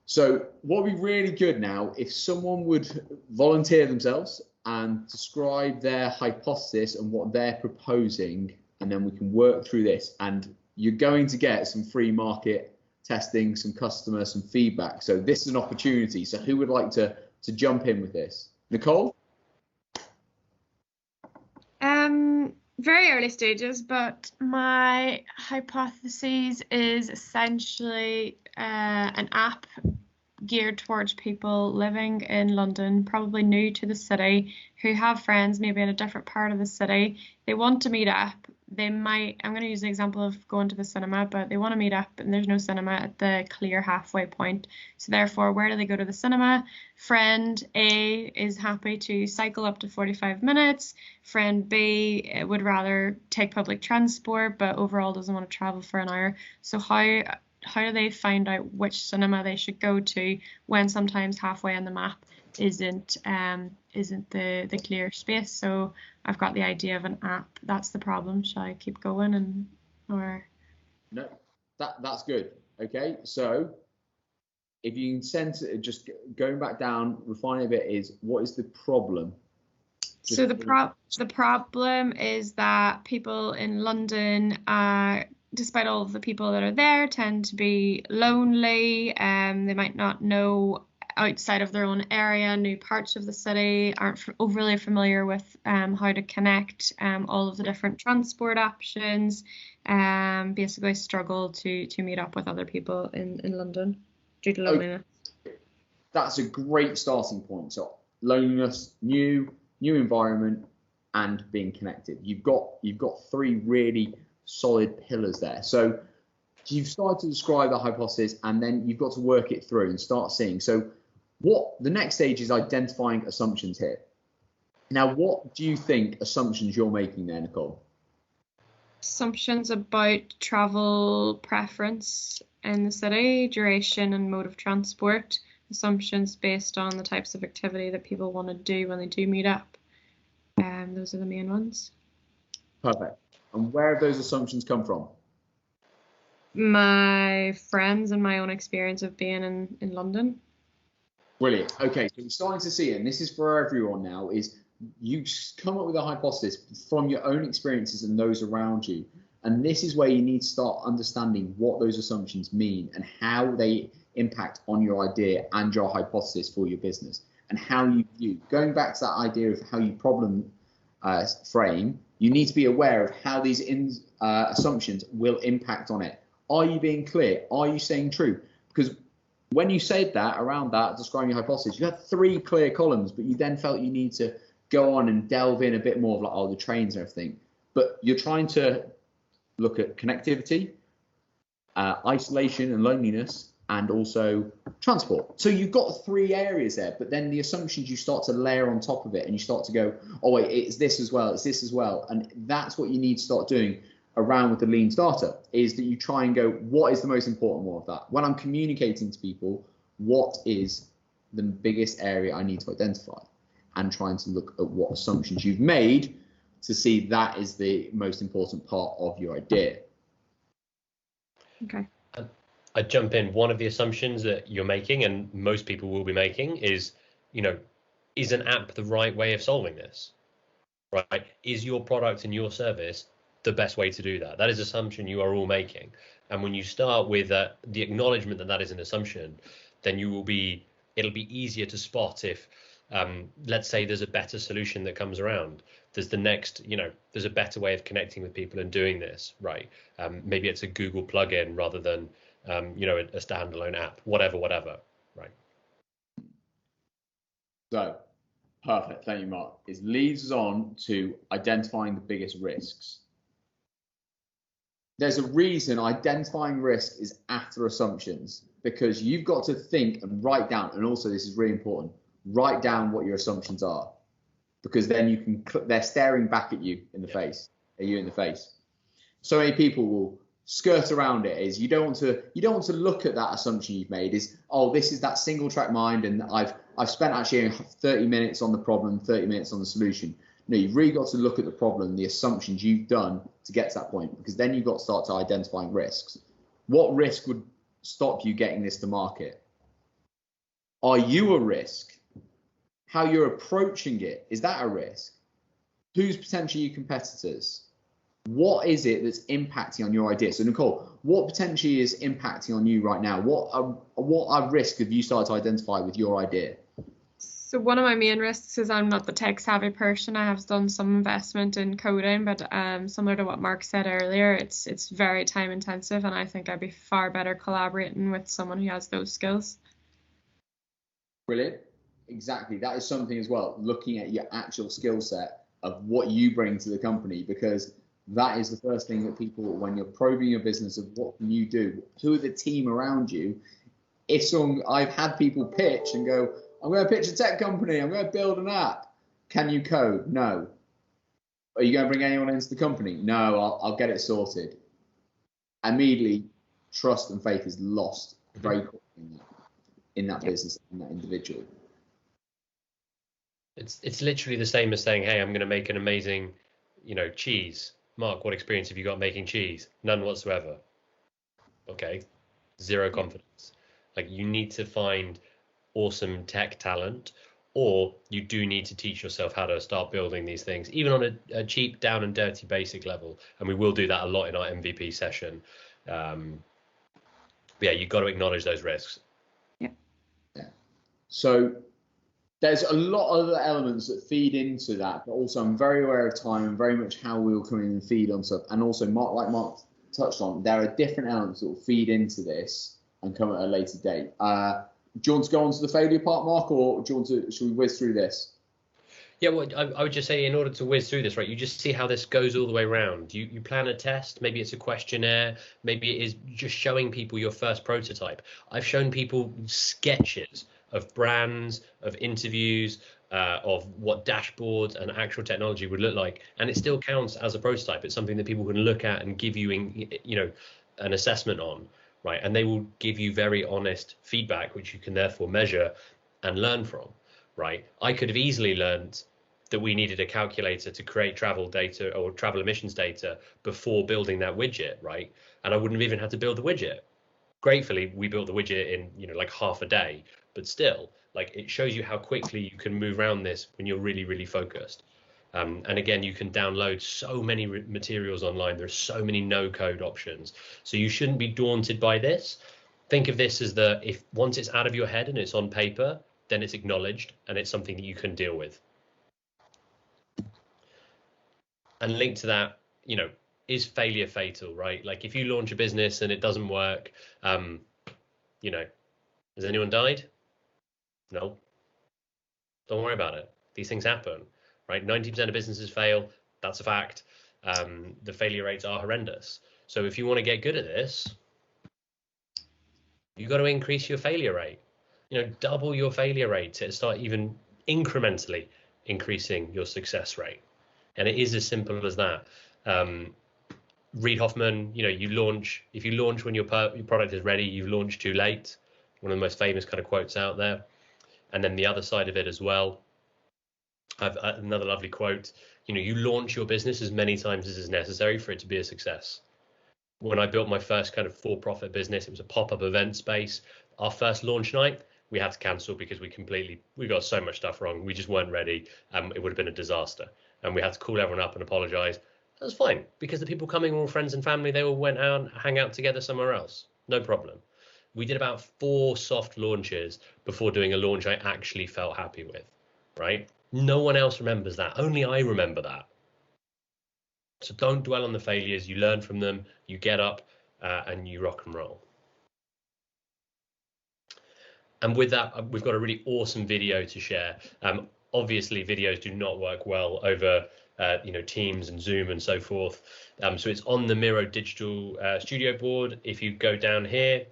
So what would be really good now, if someone would volunteer themselves and describe their hypothesis and what they're proposing, and then we can work through this. And you're going to get some free market testing, some customer, some feedback. So this is an opportunity. So who would like to jump in with this? Nicole? Very early stages, but my hypothesis is essentially an app geared towards people living in London, probably new to the city, who have friends maybe in a different part of the city. They want to meet up. They might, I'm going to use the example of going to the cinema, but they want to meet up and there's no cinema at the clear halfway point. So therefore, where do they go to the cinema? Friend A is happy to cycle up to 45 minutes. Friend B would rather take public transport, but overall doesn't want to travel for an hour. So how do they find out which cinema they should go to when sometimes halfway on the map isn't the clear space? So I've got the idea of an app. That's the problem. Shall I keep going or? No, that's good. Okay, so if you can sense it, just going back down, refine a bit, is what is the problem So the problem is that people in London, despite all of the people that are there, tend to be lonely. They might not know outside of their own area, new parts of the city, aren't overly familiar with how to connect all of the different transport options. Basically struggle to meet up with other people in London due to loneliness. That's a great starting point. So loneliness, new environment, and being connected. You've got three really solid pillars there. So you've started to describe the hypothesis, and then you've got to work it through and start seeing. So what the next stage is identifying assumptions here. Now, what do you think assumptions you're making there, Nicole? Assumptions about travel preference in the city, duration and mode of transport. Assumptions based on the types of activity that people want to do when they do meet up. Those are the main ones. Perfect. And where have those assumptions come from? My friends and my own experience of being in London. Brilliant. Okay, so we're starting to see, and this is for everyone now, is you come up with a hypothesis from your own experiences and those around you. And this is where you need to start understanding what those assumptions mean and how they impact on your idea and your hypothesis for your business, and how you view. Going back to that idea of how you problem frame, you need to be aware of how these assumptions will impact on it. Are you being clear? Are you saying true? Because when you said that, around that, describing your hypothesis, you had 3 clear columns, but you then felt you need to go on and delve in a bit more of like, oh, the trains and everything. But you're trying to look at connectivity, isolation and loneliness, and also transport. So you've got 3 areas there, but then the assumptions you start to layer on top of it, and you start to go, oh wait, it's this as well, it's this as well. And that's what you need to start doing around with the lean starter, is that you try and go, what is the most important one of that? When I'm communicating to people, what is the biggest area I need to identify? And trying to look at what assumptions you've made to see that is the most important part of your idea. Okay. I'd jump in. One of the assumptions that you're making, and most people will be making, is, is an app the right way of solving this? Right? Is your product and your service the best way to do that? That is an assumption you are all making. And when you start with the acknowledgement that that is an assumption, then it'll be easier to spot if, let's say there's a better solution that comes around. There's the next, there's a better way of connecting with people and doing this, right? Maybe it's a Google plugin rather than, a standalone app, whatever, right? So, perfect. Thank you, Mark. It leads us on to identifying the biggest risks. There's a reason identifying risk is after assumptions, because you've got to think and write down, and also this is really important, write down what your assumptions are, because then you can, they're staring back at you in the face, So many people will skirt around it. Is you don't want to look at that assumption you've made is, oh, this is that single track mind, and I've spent actually 30 minutes on the problem, 30 minutes on the solution. No, you've really got to look at the problem, the assumptions you've done to get to that point, because then you've got to start to identifying risks. What risk would stop you getting this to market? Are you a risk? How you're approaching it, is that a risk? Who's potentially your competitors? What is it that's impacting on your idea? So Nicole, what potentially is impacting on you right now? What are risks have you started to identify with your idea? So one of my main risks is I'm not the tech savvy person. I have done some investment in coding, but similar to what Mark said earlier, it's very time intensive, and I think I'd be far better collaborating with someone who has those skills. Brilliant. Exactly. That is something as well, looking at your actual skill set of what you bring to the company, because that is the first thing that people, when you're probing your business of what can you do, who are the team around you. I've had people pitch and go, I'm going to pitch a tech company, I'm going to build an app. Can you code? No. Are you going to bring anyone into the company? No, I'll get it sorted. Immediately, trust and faith is lost very quickly in that business, in that individual. It's literally the same as saying, hey, I'm going to make an amazing, cheese. Mark, what experience have you got making cheese? None whatsoever. Okay, zero confidence. Like, you need to find awesome tech talent, or you do need to teach yourself how to start building these things, even on a cheap, down and dirty basic level. And we will do that a lot in our MVP session. Yeah, you've got to acknowledge those risks. Yeah. So there's a lot of other elements that feed into that, but also I'm very aware of time and very much how we'll come in and feed on stuff. And also, like Mark touched on, there are different elements that will feed into this and come at a later date. Do you want to go on to the failure part, Mark, or do you want to, should we whiz through this? Yeah, well, I would just say in order to whiz through this, right, you just see how this goes all the way around. You plan a test, maybe it's a questionnaire, maybe it is just showing people your first prototype. I've shown people sketches of brands, of interviews, of what dashboards and actual technology would look like, and it still counts as a prototype. It's something that people can look at and give you, an assessment on, right? And they will give you very honest feedback, which you can therefore measure and learn from, right? I could have easily learned that we needed a calculator to create travel data or travel emissions data before building that widget, right? And I wouldn't have even had to build the widget. Gratefully, we built the widget in like half a day, but still, like, it shows you how quickly you can move around this when you're really, really focused. And again, you can download so many materials online. There's so many no-code options. So you shouldn't be daunted by this. Think of this as if once it's out of your head and it's on paper, then it's acknowledged and it's something that you can deal with. And linked to that, is failure fatal, right? Like, if you launch a business and it doesn't work, has anyone died? No. Don't worry about it. These things happen, right? 90% of businesses fail. That's a fact. The failure rates are horrendous. So if you want to get good at this, you've got to increase your failure rate. Double your failure rate to start even incrementally increasing your success rate. And it is as simple as that. Reid Hoffman, if you launch when your product is ready, you've launched too late. One of the most famous kind of quotes out there. And then the other side of it as well, I've another lovely quote. You launch your business as many times as is necessary for it to be a success. When I built my first kind of for-profit business, it was a pop-up event space. Our first launch night, we had to cancel because we got so much stuff wrong. We just weren't ready. It would have been a disaster. And we had to call everyone up and apologize. That was fine, because the people coming were all friends and family. They all went out and hang out together somewhere else. No problem. We did about 4 soft launches before doing a launch I actually felt happy with, right? No one else remembers that. Only I remember that. So don't dwell on the failures. You learn from them. You get up and you rock and roll. And with that, we've got a really awesome video to share. Obviously, videos do not work well over Teams and Zoom and so forth. So it's on the Miro Digital Studio board. If you go down here,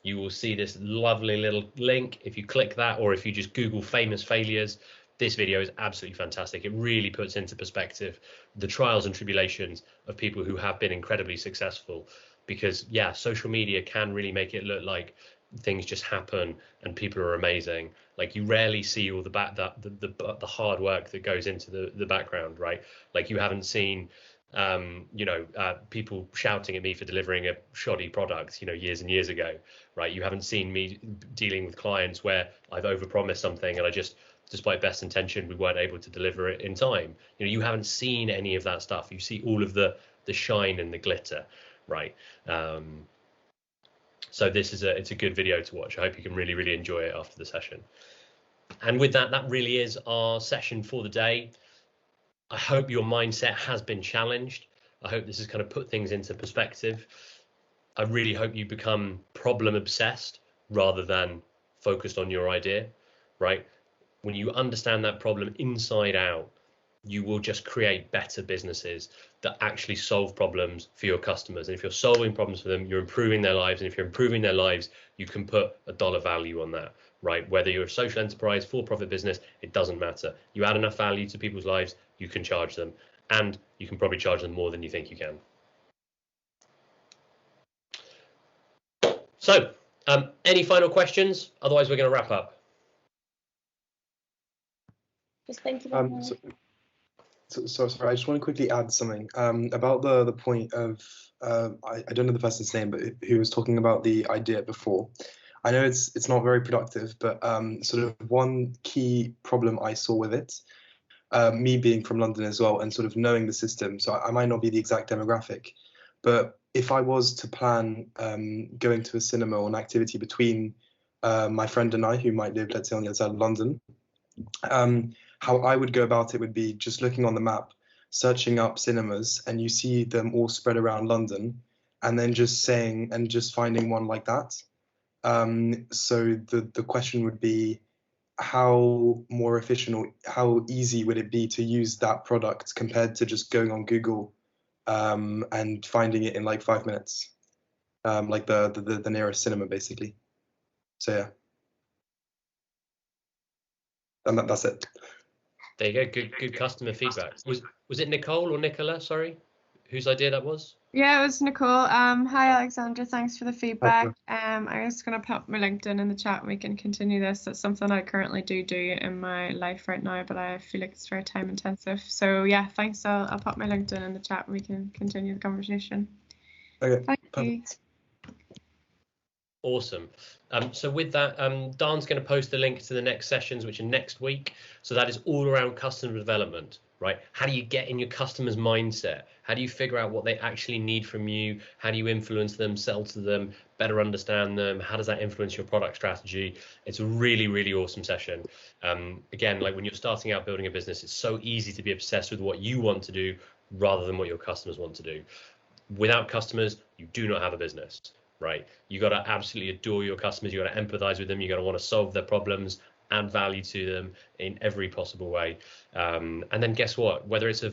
you will see this lovely little link. If you click that, or if you just Google famous failures, this video is absolutely fantastic. It really puts into perspective the trials and tribulations of people who have been incredibly successful. Because yeah, social media can really make it look like things just happen and people are amazing. Like, you rarely see all the hard work that goes into the background, right? Like, you haven't seen people shouting at me for delivering a shoddy product, years and years ago, right? You haven't seen me dealing with clients where I've overpromised something and I just, despite best intention, we weren't able to deliver it in time. You haven't seen any of that stuff. You see all of the shine and the glitter, right? So it's a good video to watch. I hope you can really, really enjoy it after the session. And with that, that really is our session for the day. I hope your mindset has been challenged. I hope this has kind of put things into perspective. I really hope you become problem obsessed rather than focused on your idea, right? When you understand that problem inside out, you will just create better businesses that actually solve problems for your customers. And if you're solving problems for them, you're improving their lives. And if you're improving their lives, you can put a dollar value on that, right? Whether you're a social enterprise, for-profit business, it doesn't matter. You add enough value to people's lives, you can charge them. And you can probably charge them more than you think you can. So, any final questions? Otherwise, we're going to wrap up. Just thank you very much. So sorry, I just want to quickly add something about the point of I don't know the person's name, but who was talking about the idea before. I know it's not very productive, but sort of one key problem I saw with it, me being from London as well, and sort of knowing the system, so I might not be the exact demographic, but if I was to plan going to a cinema or an activity between my friend and I, who might live, let's say, on the other side of London, how I would go about it would be just looking on the map, searching up cinemas, and you see them all spread around London, and then just saying and just finding one like that. So the question would be, how more efficient or how easy would it be to use that product compared to just going on Google and finding it in like 5 minutes, like the nearest cinema, basically. So yeah, and that's it. There you go. Good customer feedback. Was it Nicole or Nicola? Sorry, whose idea that was? Yeah, it was Nicole. Hi Alexandra, thanks for the feedback. I'm just gonna pop my LinkedIn in the chat and we can continue this. That's something I currently do in my life right now, but I feel like it's very time intensive. So yeah, thanks. I'll pop my LinkedIn in the chat and we can continue the conversation. Okay. Thank you. Awesome. So with that, Dan's going to post the link to the next sessions, which are next week. So that is all around customer development, right? How do you get in your customer's mindset? How do you figure out what they actually need from you? How do you influence them, sell to them, better understand them? How does that influence your product strategy? It's a really, really awesome session. Again, like when you're starting out building a business, it's so easy to be obsessed with what you want to do rather than what your customers want to do. Without customers, you do not have a business. Right, you got to absolutely adore your customers. You got to empathize with them. You got to want to solve their problems, add value to them in every possible way. And then guess what? Whether it's a